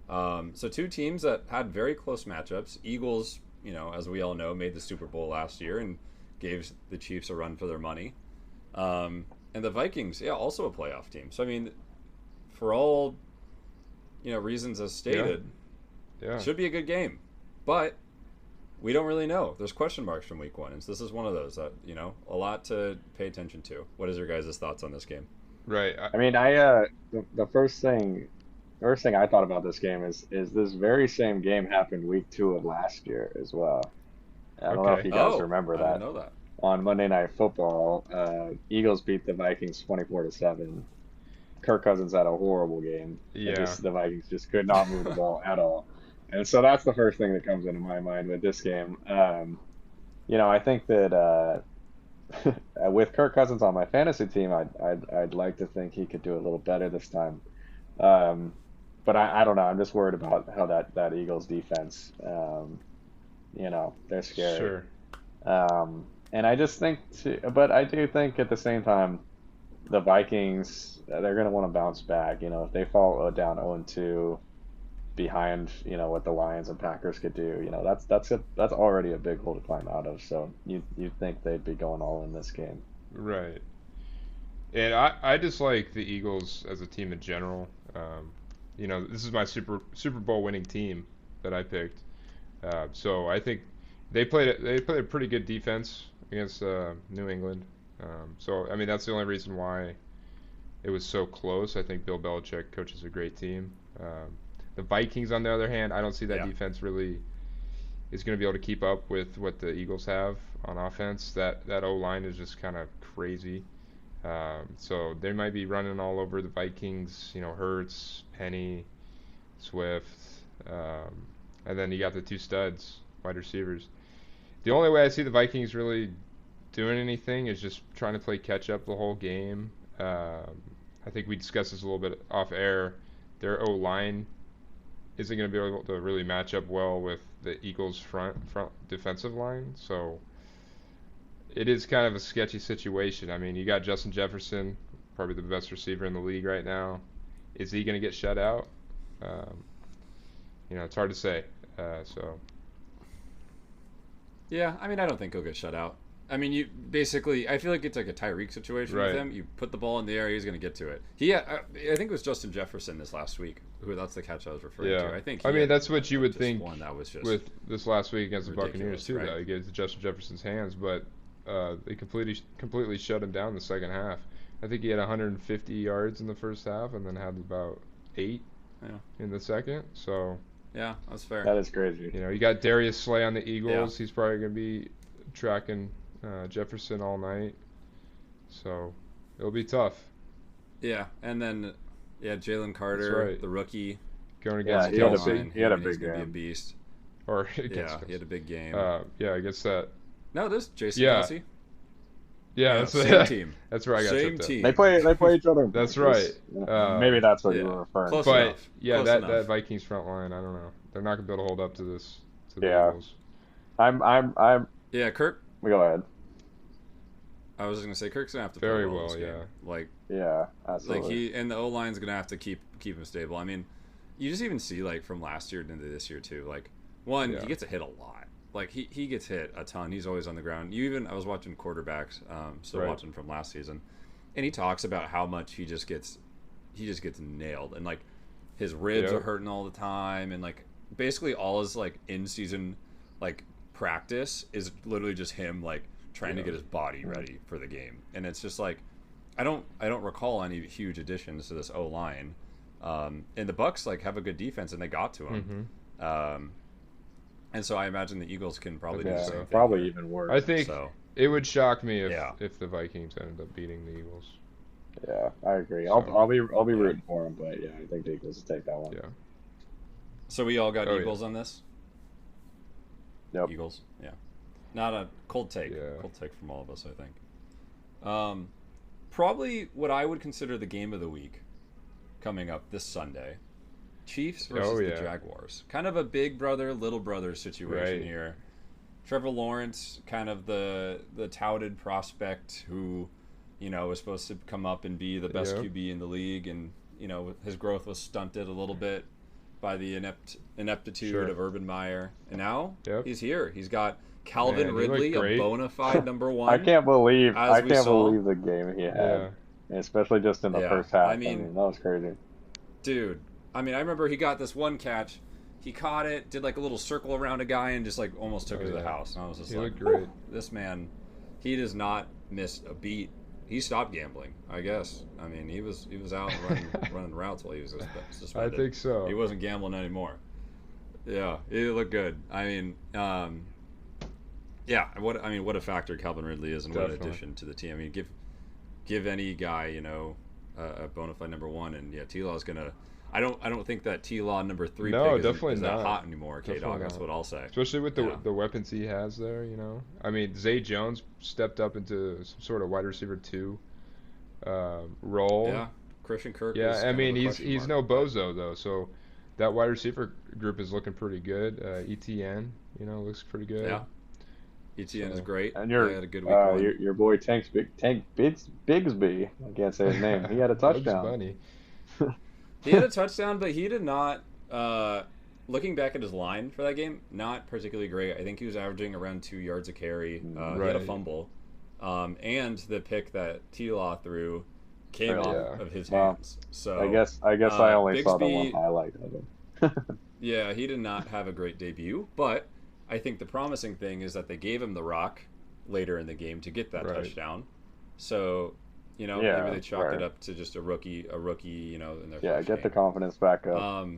So two teams that had very close matchups. Eagles, as we all know, made the Super Bowl last year and gave the Chiefs a run for their money. And the Vikings, also a playoff team. So, I mean, for all, reasons as stated, it should be a good game. But we don't really know. There's question marks from week 1. And so this is one of those that, a lot to pay attention to. What is your guys' thoughts on this game? Right. I mean, the first thing I thought about this game is this very same game happened week 2 of last year as well. I don't know if you guys remember that. I didn't know that. On Monday Night Football, Eagles beat the Vikings 24-7. Kirk Cousins had a horrible game. Yeah. The Vikings just could not move the ball at all. And so that's the first thing that comes into my mind with this game. I think that with Kirk Cousins on my fantasy team, I'd like to think he could do a little better this time. But I don't know. I'm just worried about how that Eagles defense, they're scary. Sure. And I just think, but I do think at the same time, the Vikings, they're going to want to bounce back. If they fall down 0-2 behind, what the Lions and Packers could do, that's already a big hole to climb out of. So you'd think they'd be going all in this game. Right. And I just like the Eagles as a team in general. This is my Super Bowl winning team that I picked. So I think they played a pretty good defense against New England. So I mean that's the only reason why it was so close. I think Bill Belichick coaches a great team. The Vikings, on the other hand, I don't see that defense really is going to be able to keep up with what the Eagles have on offense. That O-line is just kind of crazy. So they might be running all over the Vikings. Hurts, Penny, Swift, and then you got the two studs, wide receivers. The only way I see the Vikings really doing anything is just trying to play catch up the whole game. I think we discussed this a little bit off air. Their O-line isn't going to be able to really match up well with the Eagles' front defensive line. So it is kind of a sketchy situation. I mean, you got Justin Jefferson, probably the best receiver in the league right now. Is he going to get shut out? It's hard to say. Yeah, I mean, I don't think he'll get shut out. I mean, I feel like it's like a Tyreek situation with him. You put the ball in the air, he's going to get to it. I think it was Justin Jefferson this last week. That's the catch I was referring to. I mean, that's what you would think one that was just with this last week against the ridiculous, Buccaneers too. Right? He gave it to Justin Jefferson's hands, but they completely shut him down in the second half. I think he had 150 yards in the first half, and then had about 8 in the second. So yeah, that's fair. That is crazy. You got Darius Slay on the Eagles. He's probably going to be tracking Jefferson all night, so it'll be tough. Yeah, and then Jalen Carter, the rookie, going against Kelsey. He had a big he's game. Be a beast. Or he had a big game. I guess that. No, this Jason Kelsey. Yeah, that's same team. That's where I got same team. They play each other. That's right. Maybe that's what you were referring to. But that Vikings front line, I don't know. They're not gonna be able to hold up to this. To the Eagles. I'm. Yeah, Kirk. Go ahead. I was just gonna say Kirk's gonna have to very play well. Yeah. Absolutely. Like and the O line's gonna have to keep him stable. I mean, you just even see like from last year into this year too. Like he gets hit a lot. Like he gets hit a ton. He's always on the ground. I was watching quarterbacks, still watching from last season, and he talks about how much he just gets nailed, and like his ribs are hurting all the time, and like basically all his like in season like practice is literally just him like trying to get his body ready for the game, and it's just like I don't recall any huge additions to this O line, and the Bucks like have a good defense and they got to him. And so I imagine the Eagles can probably do the same thing. Probably even worse. I think it would shock me if the Vikings ended up beating the Eagles. Yeah, I agree. I'll be rooting for them, but I think the Eagles will take that one. Yeah. So we all got Eagles on this? Yep. Eagles. Yeah. Not a cold take. Yeah. Cold take from all of us, I think. Probably what I would consider the game of the week coming up this Sunday. Chiefs versus the Jaguars. Kind of a big brother, little brother situation here. Trevor Lawrence, kind of the touted prospect who was supposed to come up and be the best QB in the league, and his growth was stunted a little bit by the ineptitude of Urban Meyer, and now he's here. He's got Calvin Ridley, a bona fide number one. I can't believe the game he had, especially just in the first half. I mean, that was crazy, dude. I mean, I remember he got this one catch. He caught it, did like a little circle around a guy, and just like almost took it to the house. And I was just like, great. This man, he does not miss a beat. He stopped gambling, I guess. I mean, he was out running routes while he was suspended. I think so. He wasn't gambling anymore. Yeah, it looked good. I mean, what a factor Calvin Ridley is, and what an addition to the team. I mean, give any guy a bona fide number one, and T-Law's gonna. I don't think that T-Law number 3 pick is that hot anymore. KDawg, that's what I'll say. Especially with the weapons he has there, I mean, Zay Jones stepped up into some sort of wide receiver 2 role. Yeah, Christian Kirk. Yeah, I mean, he's no bozo though, so that wide receiver group is looking pretty good. ETN, looks pretty good. Yeah. ETN is great. And he had a good week one. Your boy Tank Bigsby. I can't say his name. He had a touchdown. Bunny. He had a touchdown, but he did not. Looking back at his line for that game, not particularly great. I think he was averaging around 2 yards a carry. He had a fumble, and the pick that T-Law threw came off of his hands. So I guess I only saw the one highlight of him. Yeah, he did not have a great debut, but I think the promising thing is that they gave him the rock later in the game to get that touchdown. So. Maybe they chalked it up to just a rookie, in their first get game. the confidence back up.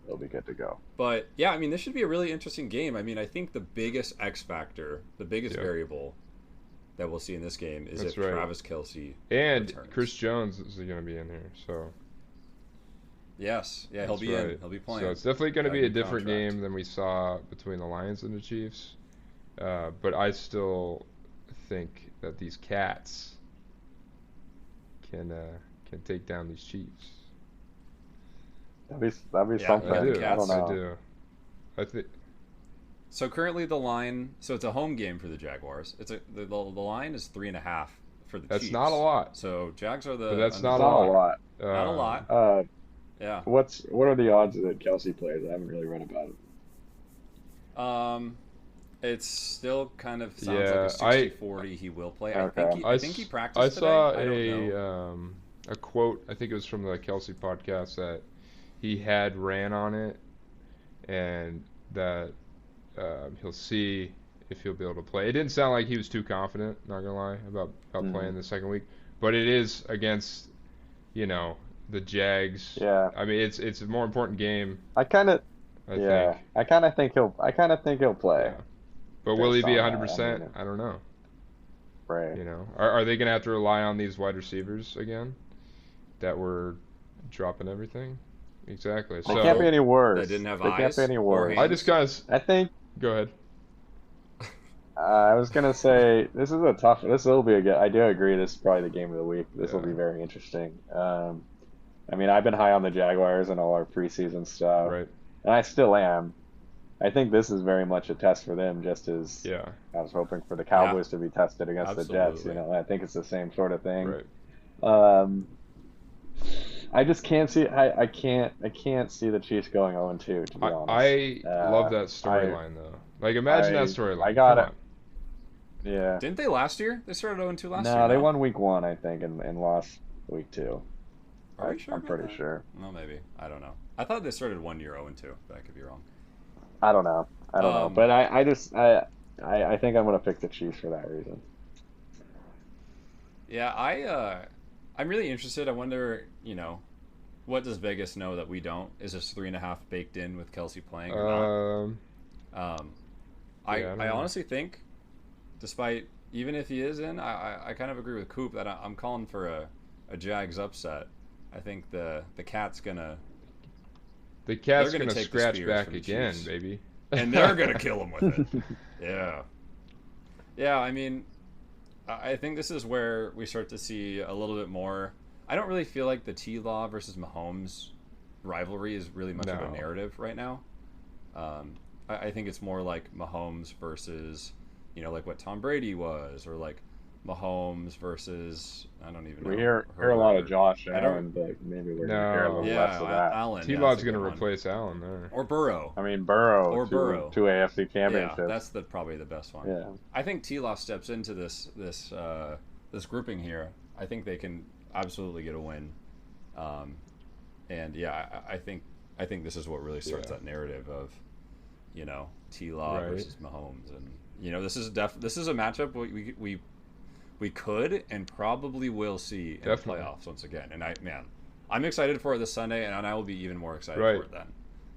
They'll be good to go. But, I mean, this should be a really interesting game. I mean, I think the biggest X factor, the biggest variable that we'll see in this game is if Travis Kelce and returns. Chris Jones is going to be in here, so... Yes. Yeah, he'll be in. He'll be playing. So it's definitely going to be a different game than we saw between the Lions and the Chiefs. But I still think that these Cats... can take down these Chiefs. That'd be something. I do. I don't know. I do. I think. So currently the line. So it's a home game for the Jaguars. The line is 3.5 for the Chiefs. That's not a lot. So Jags are the. But that's not a lot. Not a lot. Yeah. What are the odds that Kelce plays? I haven't really read about it. It still kind of sounds like a 60-40 he will play. Okay. I think he practiced today. I saw a quote, I think it was from the Kelce podcast, that he had ran on it and that he'll see if he'll be able to play. It didn't sound like he was too confident, not going to lie, about playing the second week. But it is against, the Jags. Yeah. I mean, it's a more important game. I kind of think he'll play. Yeah. But will he be 100%? I don't know. Right. Are they going to have to rely on these wide receivers again that were dropping everything? Exactly. They can't be any worse. They didn't have eyes. They can't be any worse. I think. Go ahead. I was gonna say this will be a good. I do agree. This is probably the game of the week. This will be very interesting. I mean, I've been high on the Jaguars and all our preseason stuff, right? And I still am. I think this is very much a test for them, just as I was hoping for the Cowboys to be tested against the Jets. I think it's the same sort of thing. Right. I just can't see. I can't see the Chiefs going 0-2. To be honest, I love that storyline though. Like, imagine that storyline. I got it. Yeah. Didn't they last year? They started 0-2 last year. No, they won week 1, I think, and lost week 2. Are you sure? I'm pretty sure. No, maybe. I don't know. I thought they started 1 year 0-2, but I could be wrong. I don't know. But I think I'm gonna pick the Chiefs for that reason. Yeah, I'm really interested. I wonder, what does Vegas know that we don't? Is this 3.5 baked in with Kelce playing or not? I honestly think, despite even if he is in, I kind of agree with Koop that I'm calling for a Jags upset. I think the Cat's gonna. The Cat's gonna scratch back again, Chiefs, baby. And they're gonna kill him with it. Yeah. I mean, I think this is where we start to see a little bit more. I don't really feel like the T-Law versus Mahomes rivalry is really much of a narrative right now. I think it's more like Mahomes versus, like what Tom Brady was, or like Mahomes versus I don't even know. We hear a lot of Josh Allen, but maybe we're gonna hear a little yeah, less of that. Allen. T-Law's gonna replace Allen there. Or Burrow. I mean Burrow. Or Burrow. Two AFC championships. Yeah, that's probably the best one. Yeah. I think T-Law steps into this grouping here. I think they can absolutely get a win. And yeah, I think this is what really starts that narrative of, you know, T-Law versus Mahomes, and you know, this is a matchup we could and probably will see in the playoffs once again. And I'm excited for it this Sunday, and I will be even more excited for it then.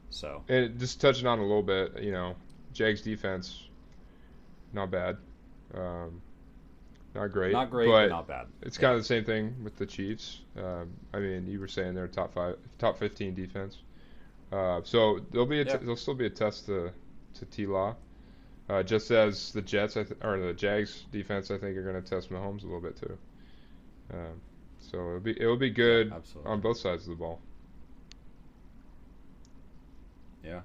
So, and just touching on a little bit, you know, Jags defense, not bad, not great, but not bad. It's kind of the same thing with the Chiefs. I mean, you were saying they're top 15 defense, so there'll still be a test to T-Law. Just as the Jets or the Jags defense, I think, are going to test Mahomes a little bit too. So it'll be good on both sides of the ball. Yeah.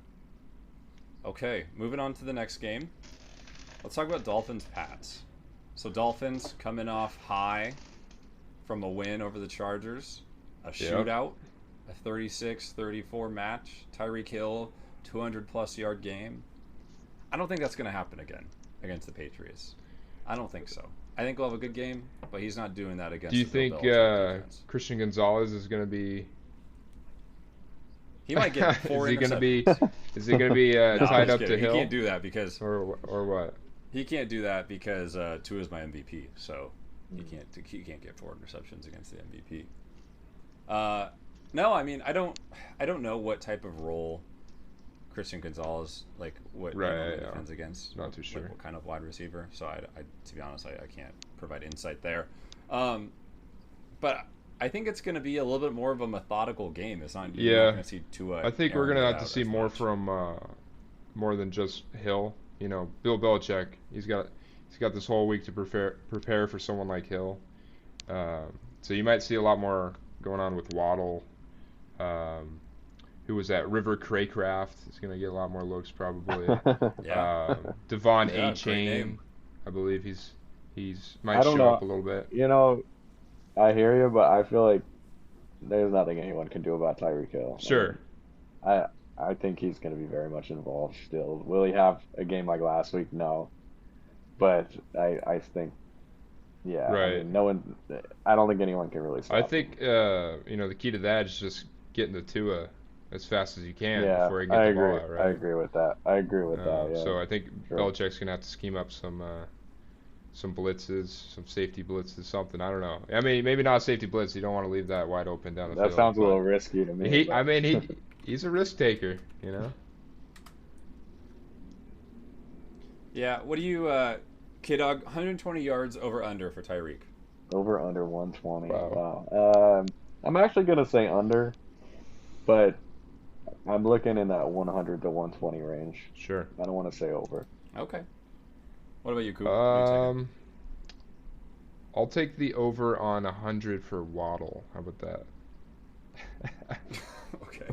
Okay, moving on to the next game. Let's talk about Dolphins-Pats. So Dolphins coming off high from a win over the Chargers, a shootout, a 36-34 match, Tyreek Hill, 200-plus yard game. I don't think that's going to happen again against the Patriots. I don't think so. I think we'll have a good game, but he's not doing that against. Do you the think Christian Gonzalez is going to be? He might get 4 interceptions. Is he going to be tied up to Hill? He can't do that because or what? He can't do that because Tua is my MVP, so he can't get 4 interceptions against the MVP. No, I mean I don't know what type of role Christian Gonzalez defends against. Not too sure. What kind of wide receiver? So I to be honest, I can't provide insight there. But I think it's going to be a little bit more of a methodical game. It's not. You're not going to see Tua. I think we're going to have to see more from more than just Hill. You know, Bill Belichick. He's got this whole week to prepare for someone like Hill. So you might see a lot more going on with Waddle. Who was that? River Craycraft is going to get a lot more looks probably. Devon A-Chain, I believe he's might show up a little bit. You know, I hear you, but I feel like there's nothing anyone can do about Tyreek Hill. Sure. I think he's going to be very much involved still. Will he have a game like last week? No. But I think, right. I mean, I don't think anyone can really stop I think, the key to that is just getting the Tua as fast as you can before you get the ball out, right? I agree with that. Yeah. So I think Belichick's going to have to scheme up some blitzes, some safety blitzes, something. I don't know. I mean, maybe not a safety blitz. You don't want to leave that wide open down the field. That sounds a little risky to me. He's a risk taker, you know? Yeah. What do you, KDawg, 120 yards over under for Tyreek? Over under 120. Wow. I'm actually going to say under, but I'm looking in that 100 to 120 range. Sure. I don't want to say over. Okay. What about you, Koop? I'll take the over on 100 for Waddle. How about that? Okay.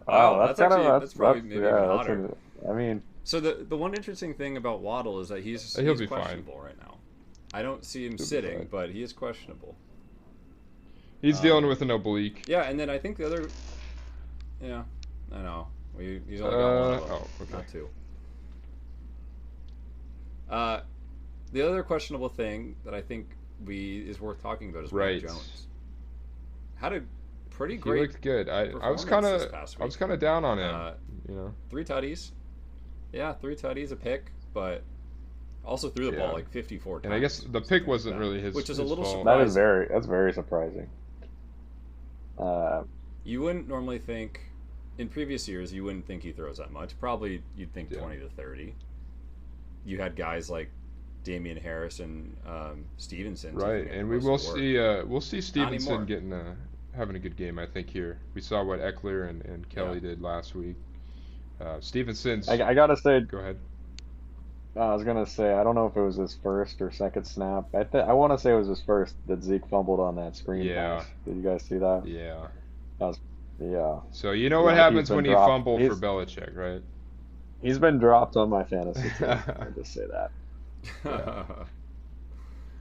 Wow, that's probably maybe even hotter. I mean, so the one interesting thing about Waddle is that he's questionable fine right now. I don't see him sitting, but he is questionable. He's dealing with an oblique. Yeah, and then I think the other. Yeah, I know. He's only got one of them, not 2. The other questionable thing that I think is worth talking about is Mike Jones. Had a pretty great. He looked good. I was kind of down on him. 3 tutties. Yeah, 3 tutties, a pick, but also threw the ball like 54 times. And I guess the pick wasn't really his, which is a little fault. surprising. That's very surprising. You wouldn't normally think, in previous years, you wouldn't think he throws that much. Probably you'd think 20 to 30. You had guys like Damian Harris and Stevenson. Right, and we'll see Stevenson having a good game, I think, here. We saw what Eckler and Kelly did last week. Stevenson's... I gotta say... Go ahead. I was gonna say, I don't know if it was his first or second snap. I want to say it was his first that Zeke fumbled on that screen pass. Did you guys see that? Yeah. Yeah. So you know what happens when you fumble for Belichick, right? He's been dropped on my fantasy team. I'll just say that.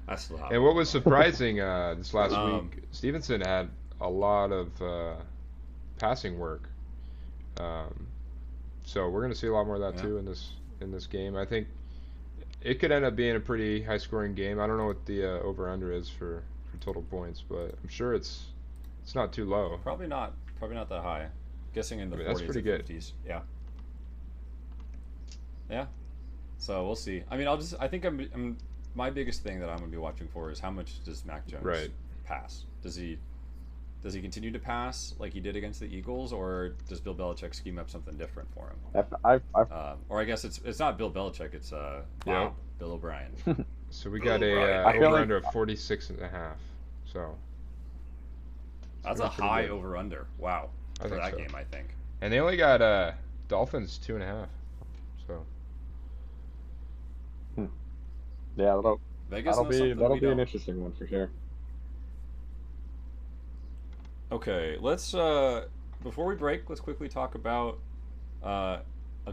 I still have. And what was surprising this last week, Stevenson had a lot of passing work. So we're going to see a lot more of that too in this game. I think it could end up being a pretty high-scoring game. I don't know what the over/under is for total points, but I'm sure it's not too low. Probably not that high. I'm guessing in the 40s that's pretty and good. 50s. Yeah. Yeah. So we'll see. I mean, I think I'm my biggest thing that I'm going to be watching for is how much does Mac Jones pass? Does he continue to pass like he did against the Eagles, or does Bill Belichick scheme up something different for him? Or I guess it's not Bill Belichick, it's Bill O'Brien. So we got a over-under of 46.5. So that's a high over/under. Wow, for that game, I think. And they only got Dolphins 2.5. So. Yeah, that'll be an interesting one for sure. Okay, let's before we break, let's quickly talk about a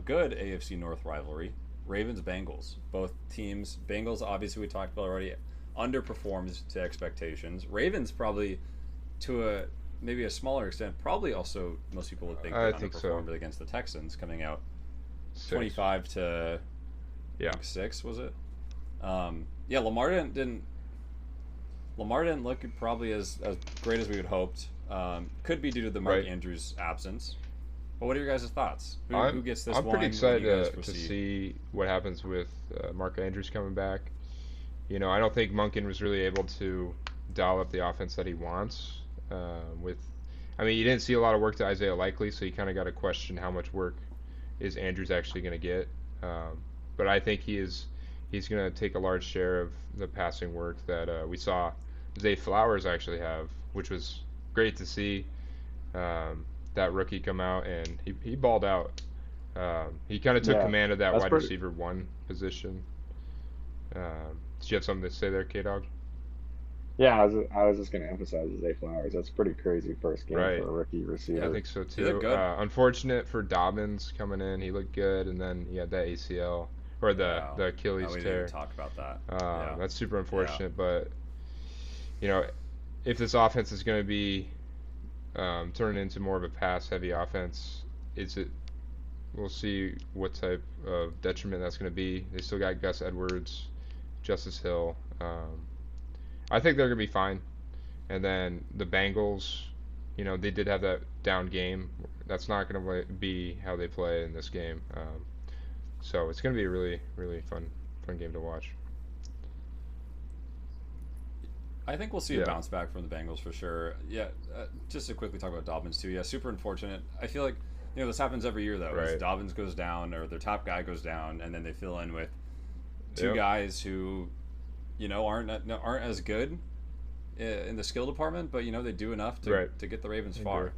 good AFC North rivalry, Ravens-Bengals. Both teams, Bengals obviously we talked about already, underperformed to expectations. Ravens probably to maybe a smaller extent, probably also most people would think they underperformed against the Texans, coming out 25 to 6 was it? Lamar didn't look probably as great as we had hoped. Could be due to the Mark Andrews absence. But what are your guys' thoughts? Who gets this one? I'm pretty excited to see what happens with Mark Andrews coming back. I don't think Monken was really able to dial up the offense that he wants. You didn't see a lot of work to Isaiah Likely, so you kind of got to question how much work is Andrews actually going to get. But I think he's going to take a large share of the passing work that we saw Zay Flowers actually have, which was great to see that rookie come out, and he balled out. He kind of took command of that wide receiver 1 position. Did you have something to say there, KDawg? Yeah, I was just going to emphasize Zay Flowers. That's pretty crazy first game for a rookie receiver. Yeah, I think so too. Unfortunate for Dobbins coming in. He looked good, and then he had that ACL. Or the Achilles tear. We didn't talk about that. That's super unfortunate, but if this offense is going to be turning into more of a pass-heavy offense, we'll see what type of detriment that's going to be. They still got Gus Edwards, Justice Hill. I think they're going to be fine. And then the Bengals, they did have that down game. That's not going to be how they play in this game. So it's going to be a really, really fun game to watch. I think we'll see a bounce back from the Bengals for sure. Yeah, just to quickly talk about Dobbins too. Yeah, super unfortunate. I feel like this happens every year though. Right. Dobbins goes down or their top guy goes down, and then they fill in with two guys who, aren't as good in the skill department, but they do enough to get the Ravens far.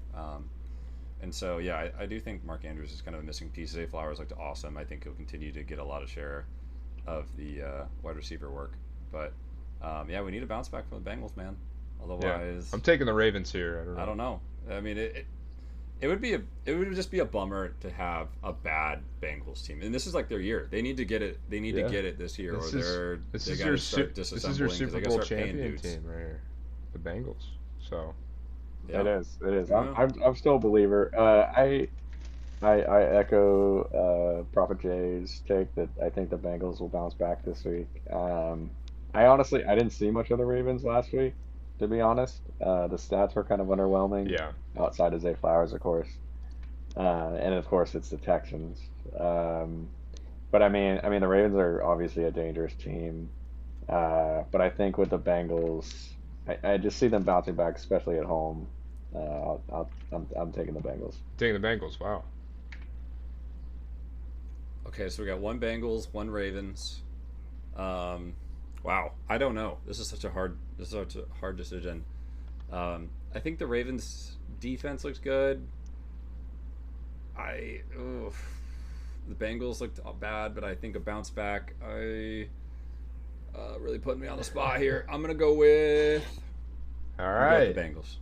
And so, I do think Mark Andrews is kind of a missing piece. Zay Flowers looked awesome. I think he'll continue to get a lot of share of the wide receiver work. But, we need a bounce back from the Bengals, man. Otherwise... I'm taking the Ravens here. I don't know. I mean, it would just be a bummer to have a bad Bengals team. And this is like their year. They need to get it. They need to get it this year, they're going to start disassembling. This is your Super Bowl champion team right here. The Bengals. So... Yeah. It is. I'm still a believer. I echo Prophet Jay's take that I think the Bengals will bounce back this week. I didn't see much of the Ravens last week, to be honest. The stats were kind of underwhelming. Yeah. Outside of Zay Flowers, of course, and of course it's the Texans. But I mean the Ravens are obviously a dangerous team. But I think with the Bengals, I just see them bouncing back, especially at home. I'm taking the Bengals. Taking the Bengals, wow. Okay, so we got one Bengals, one Ravens. Wow, I don't know. This is such a hard decision. I think the Ravens defense looks good. The Bengals looked bad, but I think a bounce back. Really putting me on the spot here. I'm gonna go with. All right, the Bengals.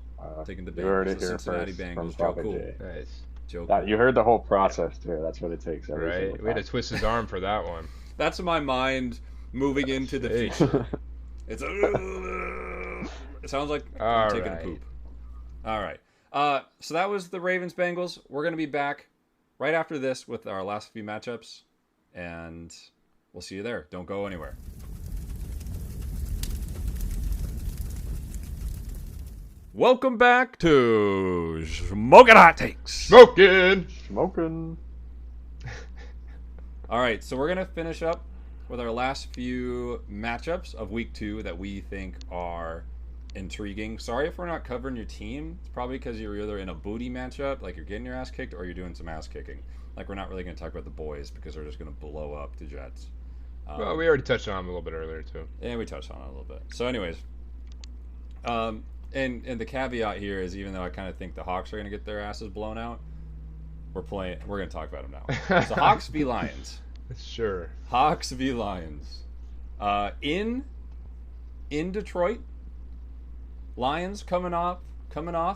Taking the Bengals, the Cincinnati Bengals. Joe Cool. Nice. Joe Cool. You heard the whole process too. That's what it takes. Right. We had to twist his arm for that one. That's my mind moving into the future. It's a. It sounds like I'm taking a poop. All right. So that was the Ravens Bengals. We're gonna be back right after this with our last few matchups, and we'll see you there. Don't go anywhere. Welcome back to Shmokin Hot Takes. Smoking. All right, so we're gonna finish up with our last few matchups of Week 2 that we think are intriguing. Sorry if we're not covering your team. It's probably because you're either in a booty matchup, like you're getting your ass kicked, or you're doing some ass kicking. Like we're not really gonna talk about the boys because they're just gonna blow up the Jets. Well, we already touched on them a little bit earlier too. Yeah, we touched on it a little bit. So, anyways, and the caveat here is, even though I kind of think the Hawks are gonna get their asses blown out, we're gonna talk about them now. So Hawks v Lions. Sure. Hawks v Lions. In Detroit, Lions coming off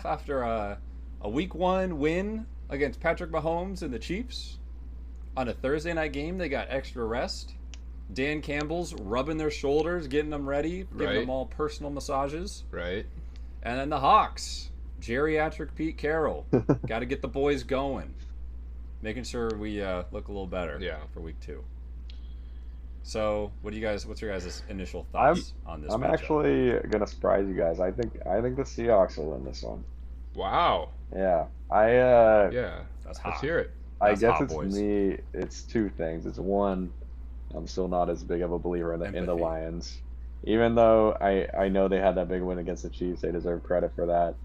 after a Week 1 win against Patrick Mahomes and the Chiefs. On a Thursday night game, they got extra rest. Dan Campbell's rubbing their shoulders, getting them ready, giving them all personal massages. Right. And then the Hawks, geriatric Pete Carroll, got to get the boys going, making sure we look a little better for Week 2. So, what's your guys' initial thoughts on this? I'm matchup? actually gonna surprise you guys. I think the Seahawks will win this one. Wow. Yeah. That's hot. Let's hear it. I guess hot, it's boys. me. It's two things. It's one, I'm still not as big of a believer in the Lions. Even though I know they had that big win against the Chiefs, they deserve credit for that.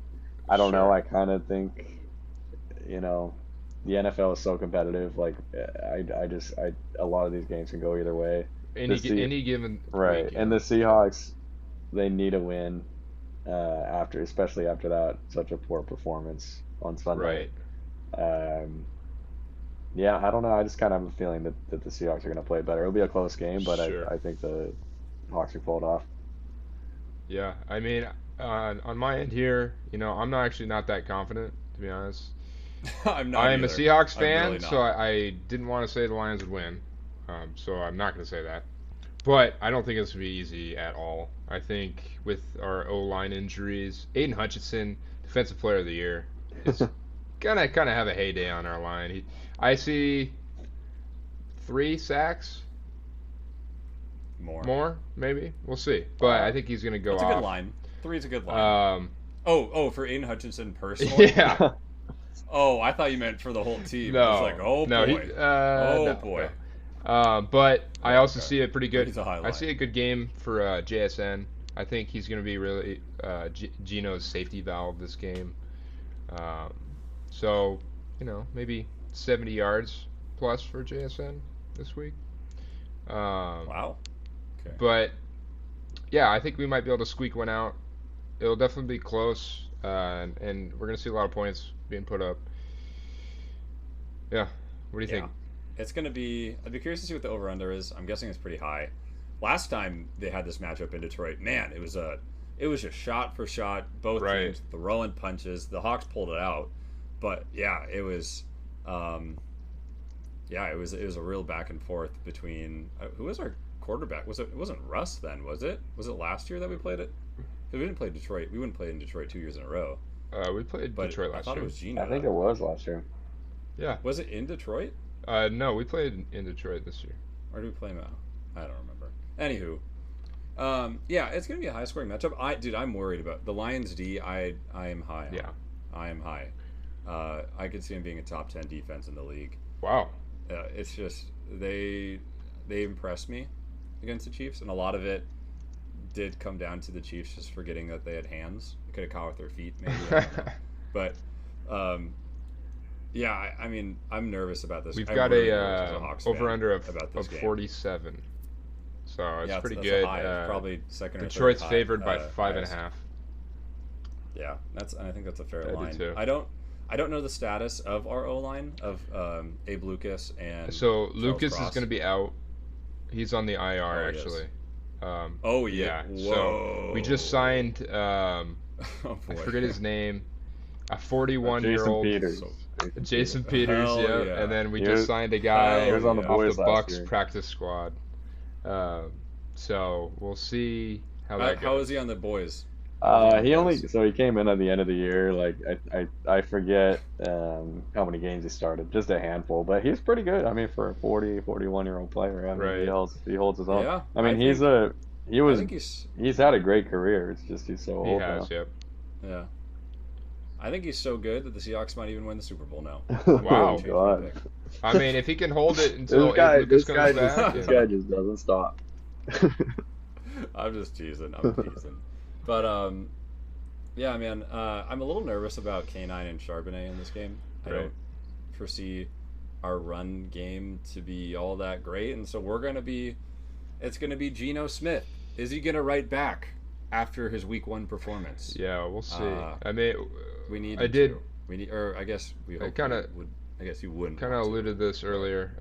I don't know. I kind of think, the NFL is so competitive. Like, a lot of these games can go either way. Any given right. week, And the Seahawks, they need a win especially after that such a poor performance on Sunday. Right. Yeah, I don't know. I just kind of have a feeling that the Seahawks are going to play better. It'll be a close game, but I think the Hawks will pull it off. Yeah, I mean, on my end here, I'm not that confident, to be honest. I'm a Seahawks fan, really so I didn't want to say the Lions would win. So I'm not going to say that. But I don't think this will be easy at all. I think with our O-line injuries, Aiden Hutchinson, Defensive Player of the Year, is gonna kind of have a heyday on our line. I see 3 sacks. More, maybe. We'll see. But I think he's gonna go off. That's a good line. 3 is a good line. For Aiden Hutchinson personally? Yeah. Oh, I thought you meant for the whole team. No. It's like, boy. Boy. But I also see a pretty good. He's a highlight. I see a good game for JSN. I think he's going to be really Gino's safety valve this game. So maybe 70 yards plus for JSN this week. Wow. Okay. But yeah, I think we might be able to squeak one out. It'll definitely be close, and we're going to see a lot of points being put up. Yeah. What do you think? It's going to be... I'd be curious to see what the over-under is. I'm guessing it's pretty high. Last time they had this matchup in Detroit, man, it was just shot for shot. Both teams throwing punches. The Hawks pulled it out. But, yeah, it was... it was a real back and forth between... who was our quarterback? It wasn't Russ then, was it? Was it last year that we played it? Because we didn't play Detroit. We wouldn't play in Detroit 2 years in a row. We played Detroit last year. I thought it was Gino. I think it was last year. Yeah. Was it in Detroit? No, we played in Detroit this year. Or did we play them out? I don't remember. Anywho, it's gonna be a high scoring matchup. I'm worried about the Lions D. I am high on. Yeah, I am high. I could see them being a top 10 defense in the league. Wow. It's just they impressed me against the Chiefs, and a lot of it did come down to the Chiefs just forgetting that they had hands. They could have caught with their feet, maybe. I don't know. But I mean, I'm nervous about this. We've got a over/under of 47, so it's pretty good. Probably second or Detroit's third favored by 5.5. Yeah, I think that's a fair line. I do too. I don't know the status of our O line of Abe Lucas and. So Lucas is going to be out. He's on the IR actually. Yeah. Whoa. So we just signed. I forget his name. A 41-year-old Jason Peters, and then we just signed a guy he was on the off the Bucks year. practice squad. So we'll see How is he on the boys? He came in at the end of the year. Like I forget how many games he started, just a handful, but he's pretty good. I mean, for a 41-year-old player, I mean, he holds his own. Yeah, I mean, he's had a great career. It's just he's so old now. Yep. Yeah. I think he's so good that the Seahawks might even win the Super Bowl now. Wow. God. I mean, if he can hold it until this guy Lucas comes back. This guy just doesn't stop. I'm just teasing. But yeah, man, I'm a little nervous about K9 and Charbonnet in this game. I don't foresee our run game to be all that great, and so it's gonna be Geno Smith. Is he gonna write back after his week 1 performance? Yeah, we'll see. I mean, we need. I guess we hope. I guess you wouldn't. Kind of alluded to this earlier.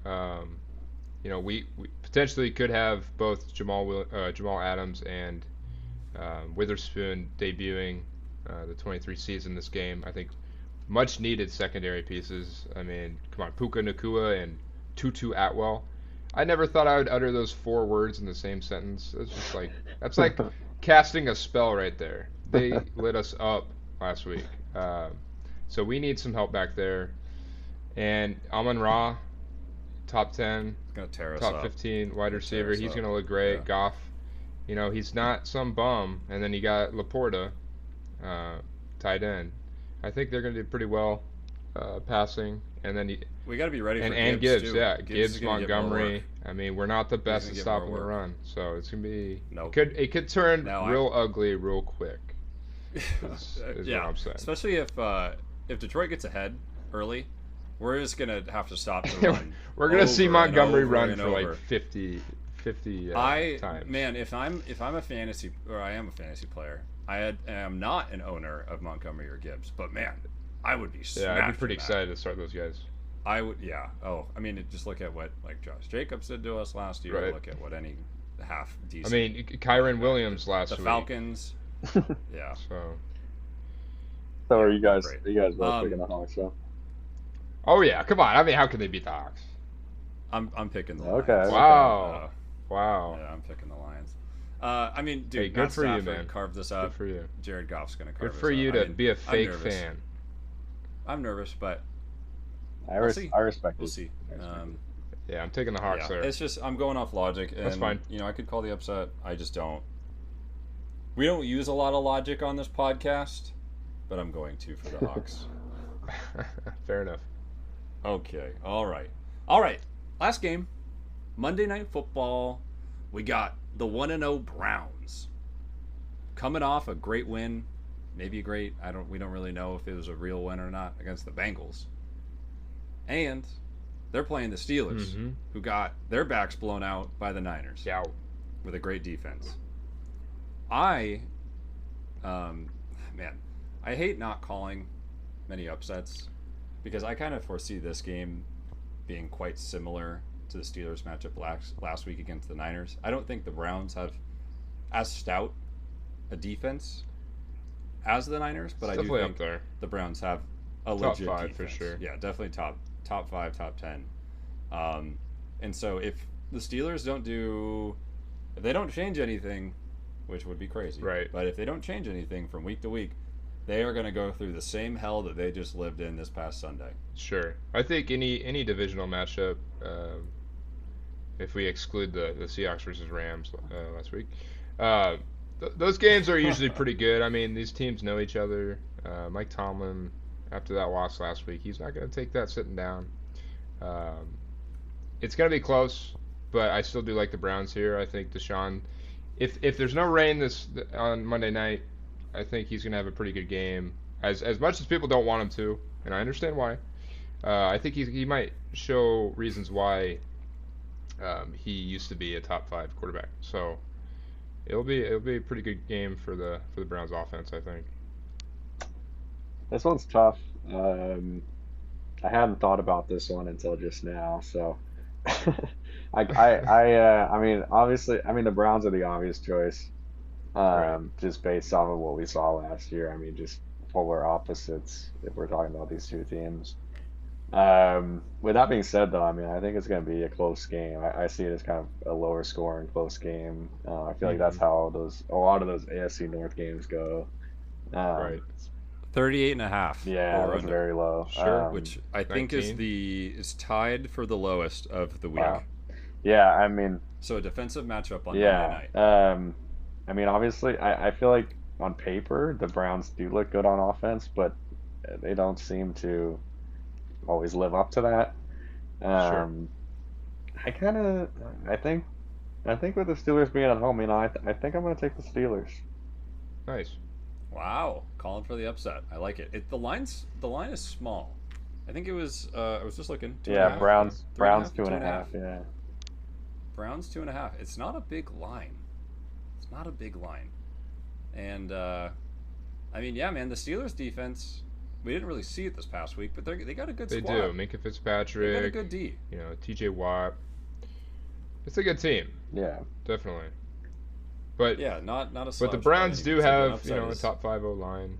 We potentially could have both Jamal Adams and Witherspoon debuting the 23 season this game. I think much needed secondary pieces. I mean, come on, Puka Nacua and Tutu Atwell. I never thought I would utter those 4 words in the same sentence. It's just that's like casting a spell right there. They lit us up last week. So we need some help back there. And Amon-Ra, top 10, gonna tear us top up. 15 wide receiver. He's going to look great. Yeah. Goff, he's not some bum. And then you got Laporta, tight end. I think they're going to do pretty well passing. And then we got to be ready for Gibbs too. Yeah, Gibbs Montgomery. I mean, we're not the best at stopping the run, so it's gonna be. Nope. It could turn real ugly real quick. Is yeah, what I'm saying. Especially if Detroit gets ahead early, we're just gonna have to stop the run. We're gonna see Montgomery run for like 50 times. Man, if I'm a fantasy I am a fantasy player, I am not an owner of Montgomery or Gibbs, but man, I would be. Yeah, I'd be pretty excited to start those guys. I would, yeah. Oh, I mean, just look at what Josh Jacobs did to us last year. Right. Look at what any half decent. I mean, Kyron Williams last week. The Falcons. Yeah. So are you guys? Are you guys both picking the Hawks? So. Oh yeah, come on. I mean, how can they beat the Hawks? I'm picking the Lions. Okay. Wow. Wow. Yeah, I'm picking the Lions. I mean, dude, hey, good Matt for Stafford you, man. Carved this up. Good for you. Jared Goff's gonna carve this up. Good for you to be a fake I'm fan. I'm nervous, but I respect. We'll see. Yeah, I'm taking the Hawks there. It's just I'm going off logic. And, that's fine. I could call the upset. I just don't. We don't use a lot of logic on this podcast, but I'm going to for the Hawks. Fair enough. Okay. All right. Last game, Monday Night Football. We got the 1-0 Browns coming off a great win. Maybe a great. We don't really know if it was a real win or not against the Bengals. And they're playing the Steelers, who got their backs blown out by the Niners. Yeah. With a great defense. I hate not calling many upsets because I kind of foresee this game being quite similar to the Steelers matchup last week against the Niners. I don't think the Browns have as stout a defense as the Niners, but I do think the Browns have a legit top 5 defense. For sure. Yeah, definitely top 5, top 10. And so if the Steelers if they don't change anything, which would be crazy, right? But if they don't change anything from week to week, they are going to go through the same hell that they just lived in this past Sunday. Sure, I think any divisional matchup, if we exclude the Seahawks versus Rams last week, those games are usually pretty good. I mean, these teams know each other. Mike Tomlin, after that loss last week, he's not going to take that sitting down. It's going to be close, but I still do like the Browns here. I think Deshaun, if there's no rain on Monday night, I think he's going to have a pretty good game. As much as people don't want him to, and I understand why, I think he might show reasons why he used to be a top 5 quarterback. So it'll be a pretty good game for the Browns offense, I think. This one's tough. I hadn't thought about this one until just now, so I mean, obviously, the Browns are the obvious choice, just based off of what we saw last year. I mean, just polar opposites if we're talking about these two teams. With that being said, though, I mean, I think it's going to be a close game. I see it as kind of a lower scoring close game. I feel like that's how a lot of those AFC North games go. Right. 38.5. Yeah, that's very low. Sure. Which I think 19. is tied for the lowest of the week. Wow. Yeah, I mean. So a defensive matchup on Monday night. I mean, obviously, I feel like on paper the Browns do look good on offense, but they don't seem to always live up to that. Sure. I think with the Steelers being at home, I think I'm going to take the Steelers. Nice. Wow, calling for the upset. I like it. The line is small. I think it was. I was just looking. Browns 2.5. Yeah. Browns 2.5. It's not a big line. And I mean, yeah, man, the Steelers defense. We didn't really see it this past week, but they got a good squad. They do. Minka Fitzpatrick. They got a good D. T.J. Watt. It's a good team. Yeah, definitely. But yeah, not a. But the Browns do have a top 5 O-line.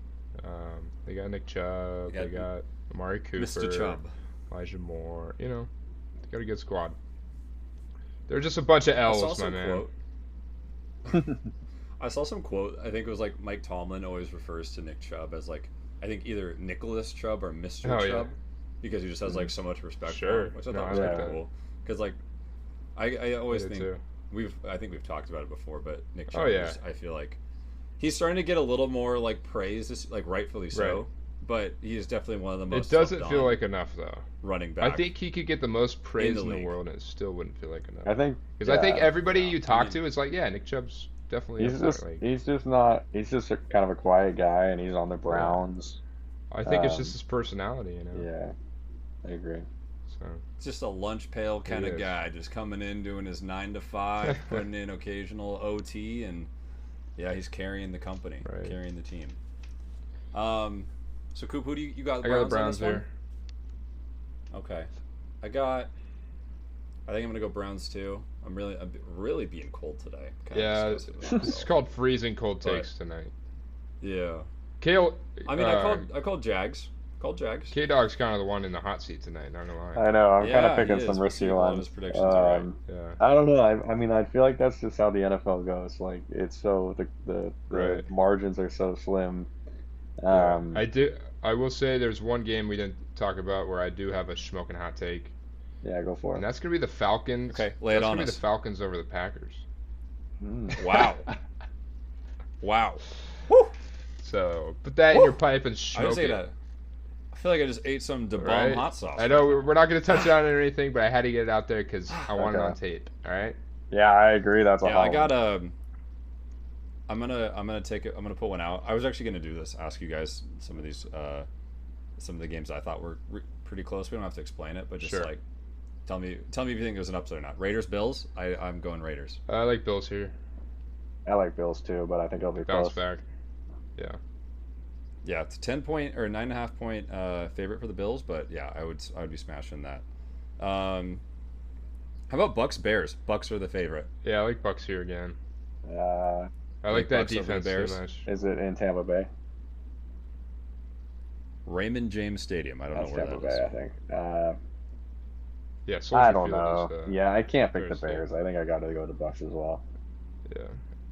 They got Nick Chubb. They got Amari Cooper. Mr. Chubb. Elijah Moore. They got a good squad. They're just a bunch of L's, my man. I saw some quote. I think it was like Mike Tomlin always refers to Nick Chubb as like, I think either Nicholas Chubb or Mr. Chubb, because he just has like so much respect for him, which I thought was kind of cool. Because like, I always think I think we've talked about it before, but Nick Chubb, I feel like he's starting to get a little more like praise, like rightfully so. Right. But he is definitely one of the most. It doesn't feel like enough though. Running back. I think he could get the most praise in the world, and it still wouldn't feel like enough. I think I think everybody you talk to is like, Nick Chubb's definitely. He's just not. He's just kind of a quiet guy, and he's on the Browns. I think it's just his personality, Yeah, I agree. So it's just a lunch pail kind of guy, just coming in, doing his 9 to 5, putting in occasional OT, and he's carrying the company, carrying the team. So Koop, who do you got? I got the Browns here. Okay, I think I'm gonna go Browns too. I'm really being cold today. It's called freezing cold takes tonight. Yeah. Kale. I mean, I called Jags. KDawg's kind of the one in the hot seat tonight. Not gonna lie. I know. I'm kind of picking some risky ones. Predictions are right. I don't know. I mean, I feel like that's just how the NFL goes. Like, it's so the margins are so slim. I will say there's one game we didn't talk about where I do have a Shmokin Hot Take. Yeah, go for it. And that's gonna be the Falcons. Okay, lay it on us. That's gonna be the Falcons over the Packers. Wow. Wow. Woo! So put that in your pipe and smoke it. I feel like I just ate some DeBomb hot sauce. I know we're not gonna touch on it or anything, but I had to get it out there because I want it on tape. All right. Yeah, I agree. That's I got I'm gonna put one out. I was actually gonna do this. Ask you guys some of these, some of the games I thought were pretty close. We don't have to explain it, but just like tell me if you think it was an upset or not. Raiders, Bills. I'm going Raiders. I like Bills here. I like Bills too, but I think it'll be bounce close. Back. Yeah. Yeah, it's a 10-point or 9.5 point favorite for the Bills, but I would be smashing that. How about Bucks Bears? Bucks are the favorite. Yeah, I like Bucks here again. I like that defense too much. Is it in Tampa Bay? Raymond James Stadium. I don't know where Tampa that is. I think. I don't know. I can't pick the Bears. I think I got to go to Bucks as well. Yeah.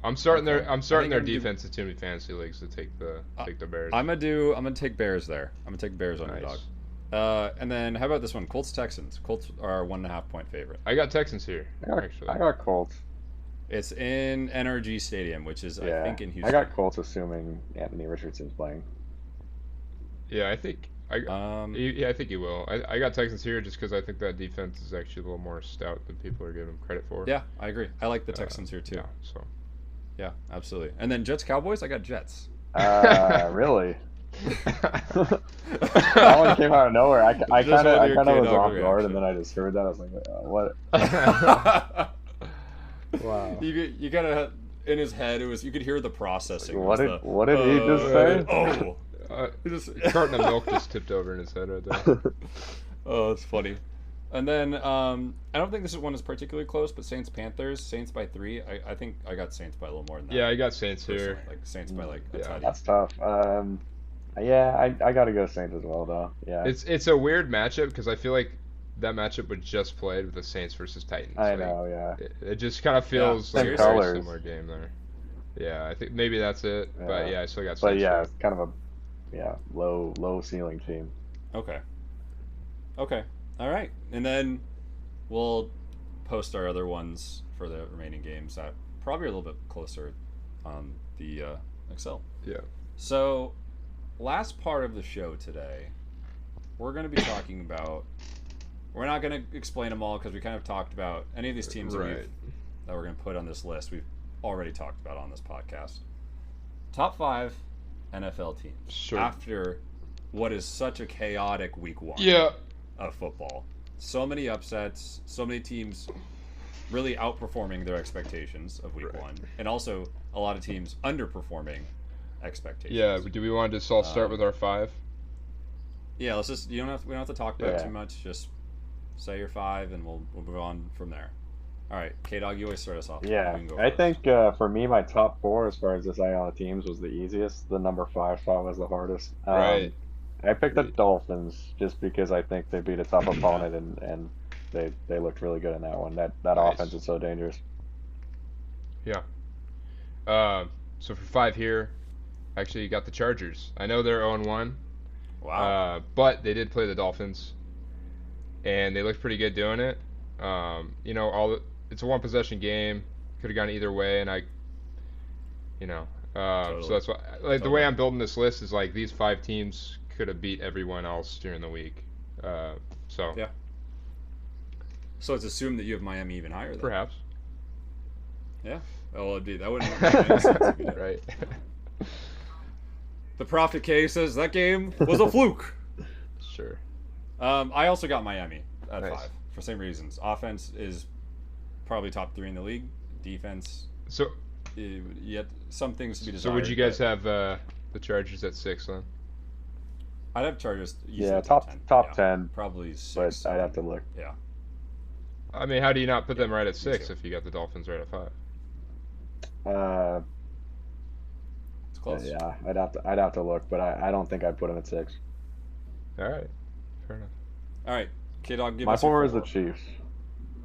I'm starting their defense in too many fantasy leagues to take the Bears. I'm gonna take Bears there. I'm gonna take Bears underdog. And then how about this one? Colts Texans. Colts are 1.5 point favorite. I got Texans here. I got Colts. It's in NRG Stadium, which is I think in Houston. I got Colts assuming Anthony Richardson's playing. Yeah, I think I think he will. I got Texans here just because I think that defense is actually a little more stout than people are giving them credit for. Yeah, I agree. I like the Texans here too. Yeah, so. Yeah, absolutely. And then Jets Cowboys, I got Jets. Really? That one came out of nowhere. I kind of was off guard, and then I just heard that. I was like, what? Wow. You gotta in his head. It was you could hear the processing. What did he just say? A carton of milk just tipped over in his head right there. Oh, that's funny. And then I don't think this one is particularly close, but Saints Panthers, Saints by 3. I think I got Saints by a little more than that. Yeah, I got Saints here. Like Saints by like a touch. That's tough. Yeah, I gotta go Saints as well, though. Yeah. It's a weird matchup because I feel like that matchup was just played with the Saints versus Titans. I Like, know, yeah. it just kind of feels like Same a very colors. similar game there. Yeah, I think maybe that's it. But yeah, I still got But Saints. yeah, Here. it's kind of a low ceiling team. Okay. Okay. All right. And then we'll post our other ones for the remaining games that probably are a little bit closer on the Excel. Yeah. So, last part of the show today, we're going to be talking about. We're not going to explain them all because we kind of talked about any of these teams that we're going to put on this list. We've already talked about on this podcast. Top 5 NFL teams after what is such a chaotic week 1 of football. So many upsets, so many teams really outperforming their expectations of week 1, and also a lot of teams underperforming expectations. Yeah, do we want to just all start with our 5? Yeah, let's just we don't have to talk about it too much. Just say your 5 and we'll move on from there. All right, KDawg, you always start us off. Yeah, I think for me, my top 4 as far as deciding on the teams was the easiest. The number 5 spot was the hardest. Right. I picked the Dolphins just because I think they beat a tough opponent and they looked really good in that one. That Nice. offense is so dangerous. Yeah. So for 5 here, actually you got the Chargers. I know they're 0-1. Wow. But they did play the Dolphins, and they looked pretty good doing it. It's a 1 possession game. Could have gone either way, and Totally. so that's why the way I'm building this list is like these 5 teams could have beat everyone else during the week. So yeah. So it's assumed that you have Miami even higher. Then. Perhaps. Yeah. Well, that wouldn't make any sense if you did. Right. The Prophet K says that game was a fluke. Sure. I also got Miami at Nice. 5 for same reasons. Offense is probably top 3 in the league. Defense, So yet some things to be desired. so would you guys have the Chargers at 6 then? I'd have Chargers. easily Yeah, top 10. 10, Probably 6. but I'd have to look. Yeah. I mean, how do you not put them right at 6 too. if you got the Dolphins right at 5? It's close. Yeah, I'd have to look, but I don't think I'd put them at 6. All right. Fair enough. All right. KDawg, give My us your 4 is the Chiefs.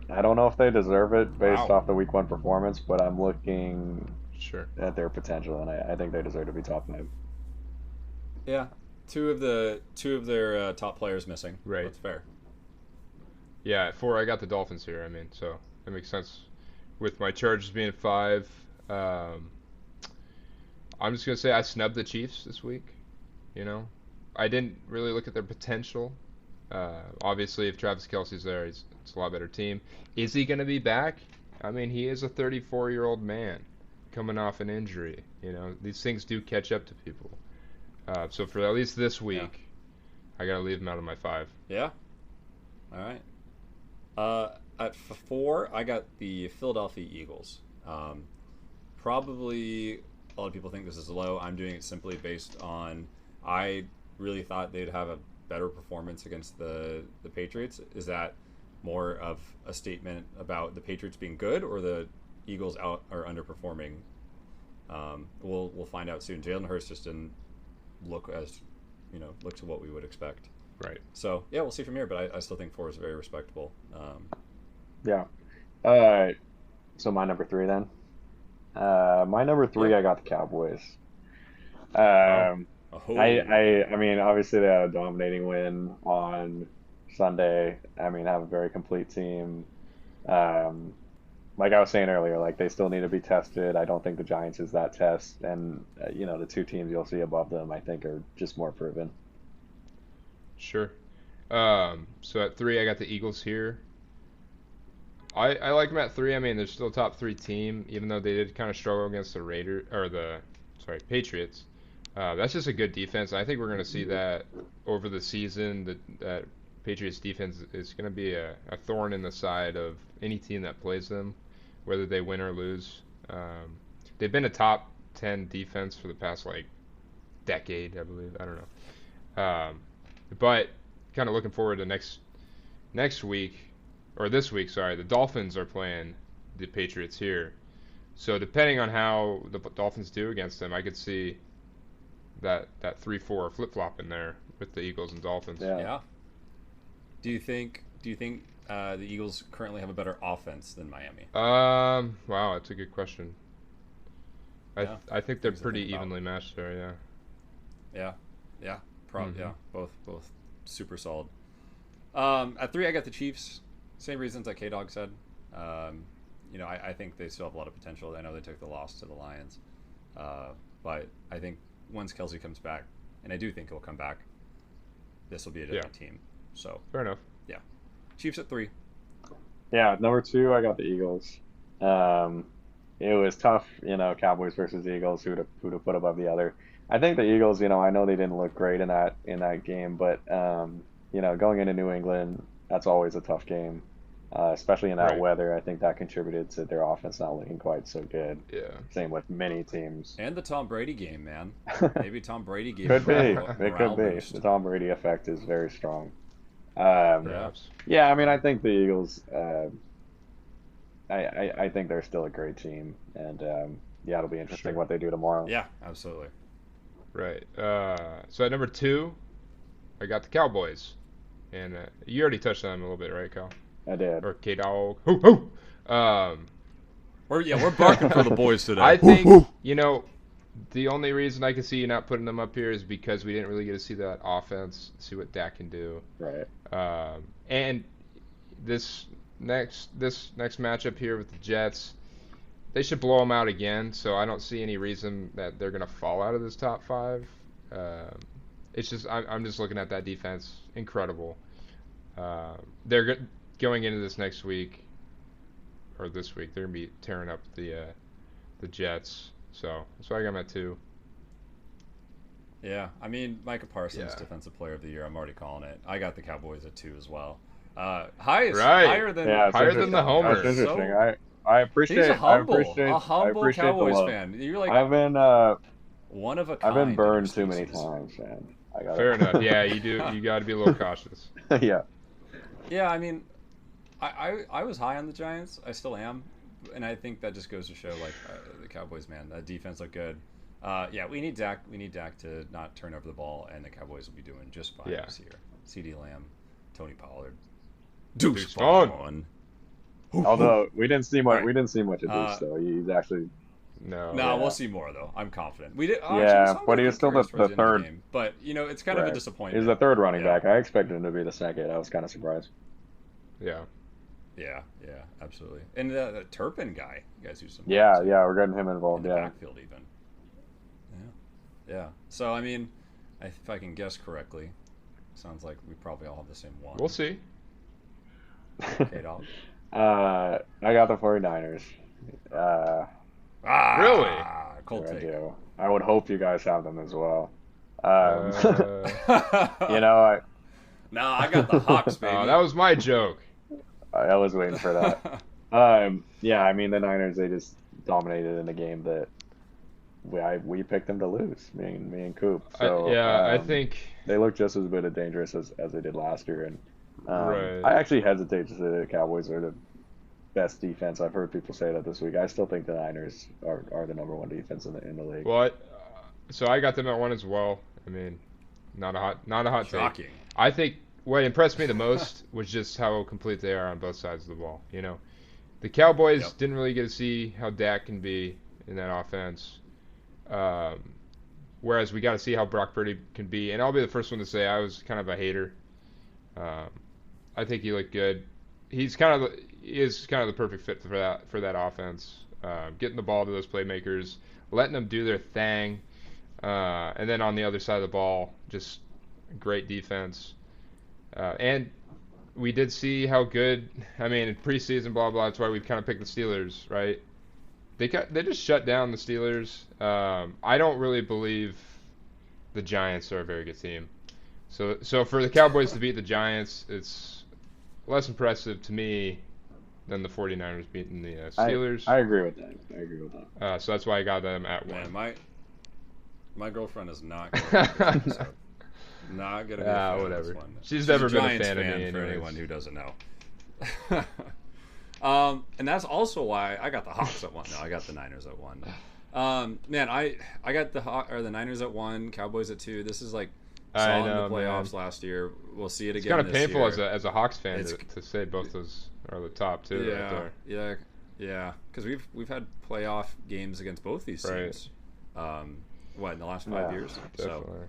I don't know if they deserve it based Wow. off the week 1 performance, but I'm looking Sure. at their potential, and I think they deserve to be top 5. Yeah. Two of their top players missing. Right. That's fair. Yeah, at 4 I got the Dolphins here. I mean, so that makes sense. With my Chargers being 5, I'm just gonna say I snubbed the Chiefs this week. I didn't really look at their potential. Obviously, if Travis Kelce's there, it's a lot better team. Is he gonna be back? I mean, he is a 34-year-old man coming off an injury. These things do catch up to people. So for at least this week, I gotta leave him out of my 5. Yeah. All right. At 4, I got the Philadelphia Eagles. Probably a lot of people think this is low. I'm doing it simply based on I really thought they'd have a better performance against the Patriots. Is that more of a statement about the Patriots being good or the Eagles are underperforming? We'll find out soon. Jalen Hurts just didn't look to what we would expect. Right. So yeah, we'll see from here. But I still think 4 is very respectable. Yeah. All right. So my number 3 then. My number 3, I got the Cowboys. I mean, obviously they had a dominating win on Sunday. I mean, have a very complete team. Like I was saying earlier, like they still need to be tested. I don't think the Giants is that test, and the 2 teams you'll see above them, I think, are just more proven. Sure. So at 3, I got the Eagles here. I like them at 3. I mean, they're still a top 3 team, even though they did kind of struggle against the Patriots. That's just a good defense. I think we're going to see that over the season. That Patriots defense is going to be a thorn in the side of any team that plays them, whether they win or lose. They've been a top 10 defense for the past decade, I believe. I don't know. But kind of looking forward to next week. Or this week, sorry, the Dolphins are playing the Patriots here. So depending on how the Dolphins do against them, I could see that 3-4 flip flop in there with the Eagles and Dolphins. Yeah. Do you think the Eagles currently have a better offense than Miami? Wow, that's a good question. I think they're pretty evenly matched there. Yeah. Yeah. Both super solid. At 3, I got the Chiefs. Same reasons that KDawg said. I think they still have a lot of potential. I know they took the loss to the Lions, but I think once Kelsey comes back, and I do think he'll come back, this will be a different team. So fair enough. Yeah, Chiefs at 3. Yeah, number 2, I got the Eagles. It was tough, Cowboys versus Eagles, who to put above the other. I think the Eagles, I know they didn't look great in that game, but going into New England, that's always a tough game, especially in that weather. I think that contributed to their offense not looking quite so good. Yeah. Same with many teams. And the Tom Brady game, man. Maybe Tom Brady gave could be. It could be. The Tom Brady effect is very strong. Perhaps. Yeah, I mean, I think the Eagles. I think they're still a great team, and it'll be interesting what they do tomorrow. Yeah, absolutely. Right. So at number 2, I got the Cowboys, and you already touched on them a little bit, right, Cal? I did. Or KDawg. Hoo hoo. We're barking for the boys today. I think the only reason I can see you not putting them up here is because we didn't really get to see that offense, see what Dak can do. Right. And this next matchup here with the Jets, they should blow them out again. So I don't see any reason that they're gonna fall out of this top 5. It's just I'm just looking at that defense, incredible. They're going into this next week or this week. They're gonna be tearing up the Jets. So that's why I got them at 2. Yeah, I mean, Micah Parsons, Defensive Player of the Year. I'm already calling it. I got the Cowboys at 2 as well. Higher than the Homer. That's interesting. I appreciate. He's a humble appreciate Cowboys fan. You're like I've been one of a kind. I've been burned too many times, man. Fair enough. Yeah, you do. You got to be a little cautious. Yeah. Yeah, I mean, I was high on the Giants. I still am, and I think that just goes to show the Cowboys, man. That defense looked good. We need Dak. We need Dak to not turn over the ball, and the Cowboys will be doing just fine this year. CeeDee Lamb, Tony Pollard, Deuce Vaughn. Although we didn't see much. We didn't see much of Deuce though. He's actually. No, we'll see more though. I'm confident. We did. But he was still the third. Game, but it's kind of a disappointment. He's the third running back. I expected him to be the second. I was kind of surprised. Yeah. Yeah, absolutely. And the Turpin guy, you guys do some. Yeah, we're getting him involved. In the backfield even. Yeah. So I mean, if I can guess correctly, sounds like we probably all have the same one. We'll see. KDawg. I got the 49ers. Really? Cold take. I would hope you guys have them as well. I got the Hawks, baby. That was my joke. I was waiting for that. I mean, the Niners, they just dominated in a game that we picked them to lose, me and Koop. So, I think they look just as bit of dangerous as they did last year. And right. I actually hesitate to say the Cowboys are the best defense. I've heard people say that this week. I still think the Niners are the number 1 defense in the league. Well, so I got them at 1 as well. I mean, not a hot Shocking. take. I think what impressed me the most was just how complete they are on both sides of the ball. The Cowboys didn't really get to see how Dak can be in that offense. Whereas we got to see how Brock Purdy can be, and I'll be the first one to say I was kind of a hater. I think he looked good. He is kind of the perfect fit for that offense. Getting the ball to those playmakers, letting them do their thing, and then on the other side of the ball, just great defense. And we did see how good. I mean, in preseason, blah blah. That's why we kind of picked the Steelers, right? They just shut down the Steelers. I don't really believe the Giants are a very good team. So for the Cowboys to beat the Giants, it's less impressive to me than the 49ers beating the Steelers. I agree with that. So that's why I got them at 1. Man, my girlfriend is not going to not going to be a fan whatever. of this one. She's never been a Giants fan of me for anyways. anyone who doesn't know. And that's also why I got the Hawks at 1. No, I got the Niners at 1. Man, I got the Niners at 1, Cowboys at 2. This is like saw in the playoffs last year. We'll see it again. It's kind of painful year. as a Hawks fan to say both those are the top two. Yeah, right there. yeah. Because we've had playoff games against both these teams. What, in the last 5 years? Definitely. So,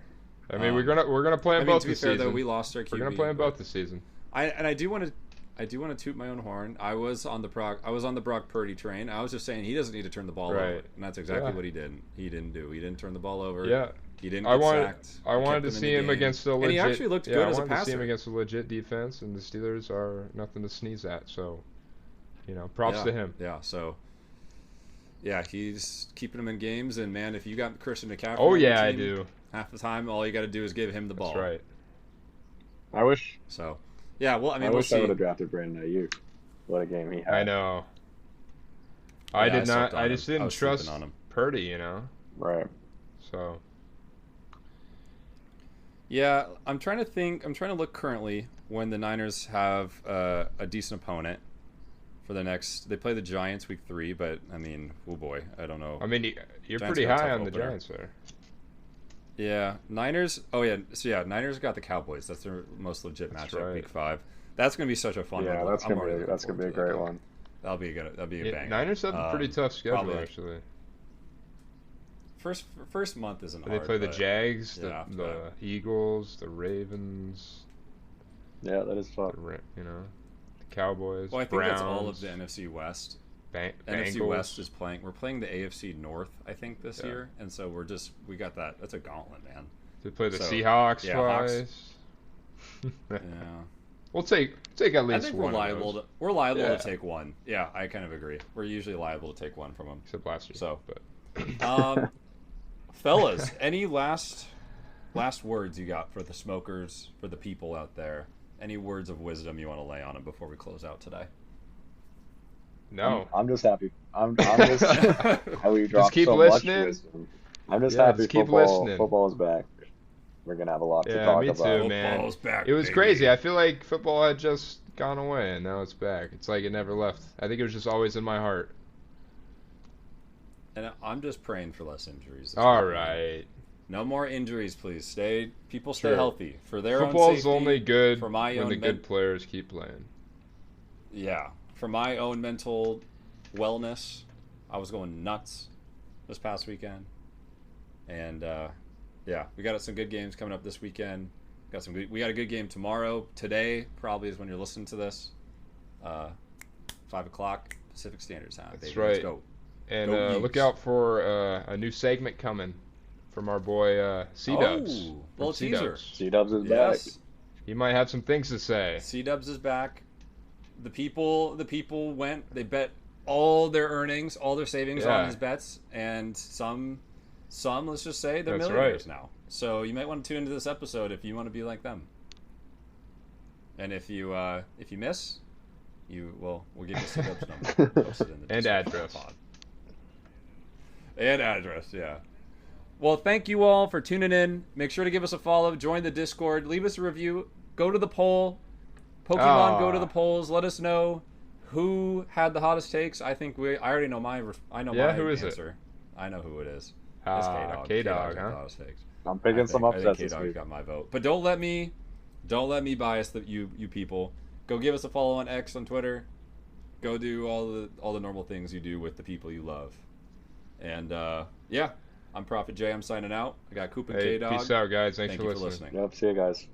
I mean, we're gonna play them both this season. Though, we lost our QB. We're gonna play them both this season. I do want to toot my own horn. I was on the Brock Purdy train. I was just saying he doesn't need to turn the ball over, and that's exactly what he did. He didn't do. He didn't turn the ball over. Yeah. He didn't get sacked. I wanted to see him against a legit. And he actually looked good as a passer. I wanted to see him against a legit defense, and the Steelers are nothing to sneeze at. So, props to him. Yeah. So. Yeah, he's keeping him in games, and man, if you got Christian McCaffrey, oh on yeah, your I team, do. Half the time, all you got to do is give him the ball. That's right. I wish. So, yeah. Well, I mean, I wish I would have drafted Brandon Ayuk. What a game he had. I know. I did not. I just didn't trust on him. Purdy. Right. So. Yeah, I'm trying to think. I'm trying to look currently when the Niners have a decent opponent for the next. They play the Giants week 3, but I mean, oh boy, I don't know. I mean, you're Giants pretty got a high tough on the opener. Giants there. Yeah, Niners. Oh yeah, so yeah, Niners got the Cowboys. That's their most legit matchup, week 5. That's gonna be such a fun one. Yeah, that's gonna be a great one. That'll be a banger. Niners have a pretty tough schedule probably. actually. First month isn't They hard. play the Jags, yeah, the Eagles, the Ravens. Yeah, that is fun. The Cowboys. Well, I think Browns, that's all of the NFC West. NFC West is playing. We're playing the AFC North, I think, this year, and so we got that. That's a gauntlet, man. They play the Seahawks twice. Yeah. We'll take at least I think one. We're liable to take one. Yeah, I kind of agree. We're usually liable to take one from them. Except last year. So, fellas, any last words you got for the smokers, for the people out there? Any words of wisdom you want to lay on them before we close out today? No, I'm just happy. I'm just how we dropped keep so listening. much wisdom. I'm just happy keep listening. Football is back. We're gonna have a lot to talk Yeah, me about. too, man. Football's back, it was baby. crazy. I feel like football had just gone away, and now it's back. It's like it never left. I think it was just always in my heart. And I'm just praying for less injuries. All right. No more injuries, please. Stay Sure. healthy for their own Football's safety. only good for my when own the good players keep playing. Yeah, for my own mental wellness, I was going nuts this past weekend, and yeah, we got some good games coming up this weekend. We got a good game tomorrow. Today probably is when you're listening to this. 5:00 Pacific Standard Time. That's baby. right. Let's go. And Go look Utes. out for a new segment coming from our boy C-Dubs. Oh, little teaser. C-Dubs is Yes, back. He might have some things to say. C-Dubs is back. The people went. They bet all their earnings, all their savings on his bets, and some let's just say they're That's millionaires right. now. So you might want to tune into this episode if you want to be like them. And if you miss, we'll give you C-Dubs number posted in the And Discord address. pod. And address, yeah. Well, thank you all for tuning in. Make sure to give us a follow. Join the Discord. Leave us a review. Go to the poll. Pokemon, go to the polls. Let us know who had the hottest takes. I already know my who is it? answer. I know who it is. It's KDawg. KDawg, had the huh? hottest takes. I'm picking some I think upsets this KDawg week. got my vote. But don't let me bias you people. Go give us a follow on X on Twitter. Go do all the normal things you do with the people you love. And yeah, I'm Prophet Jay. I'm signing out. I got Koop and Hey, KDawg. peace out, guys. Thanks Thank for you for listening. listening. Yep, see you guys.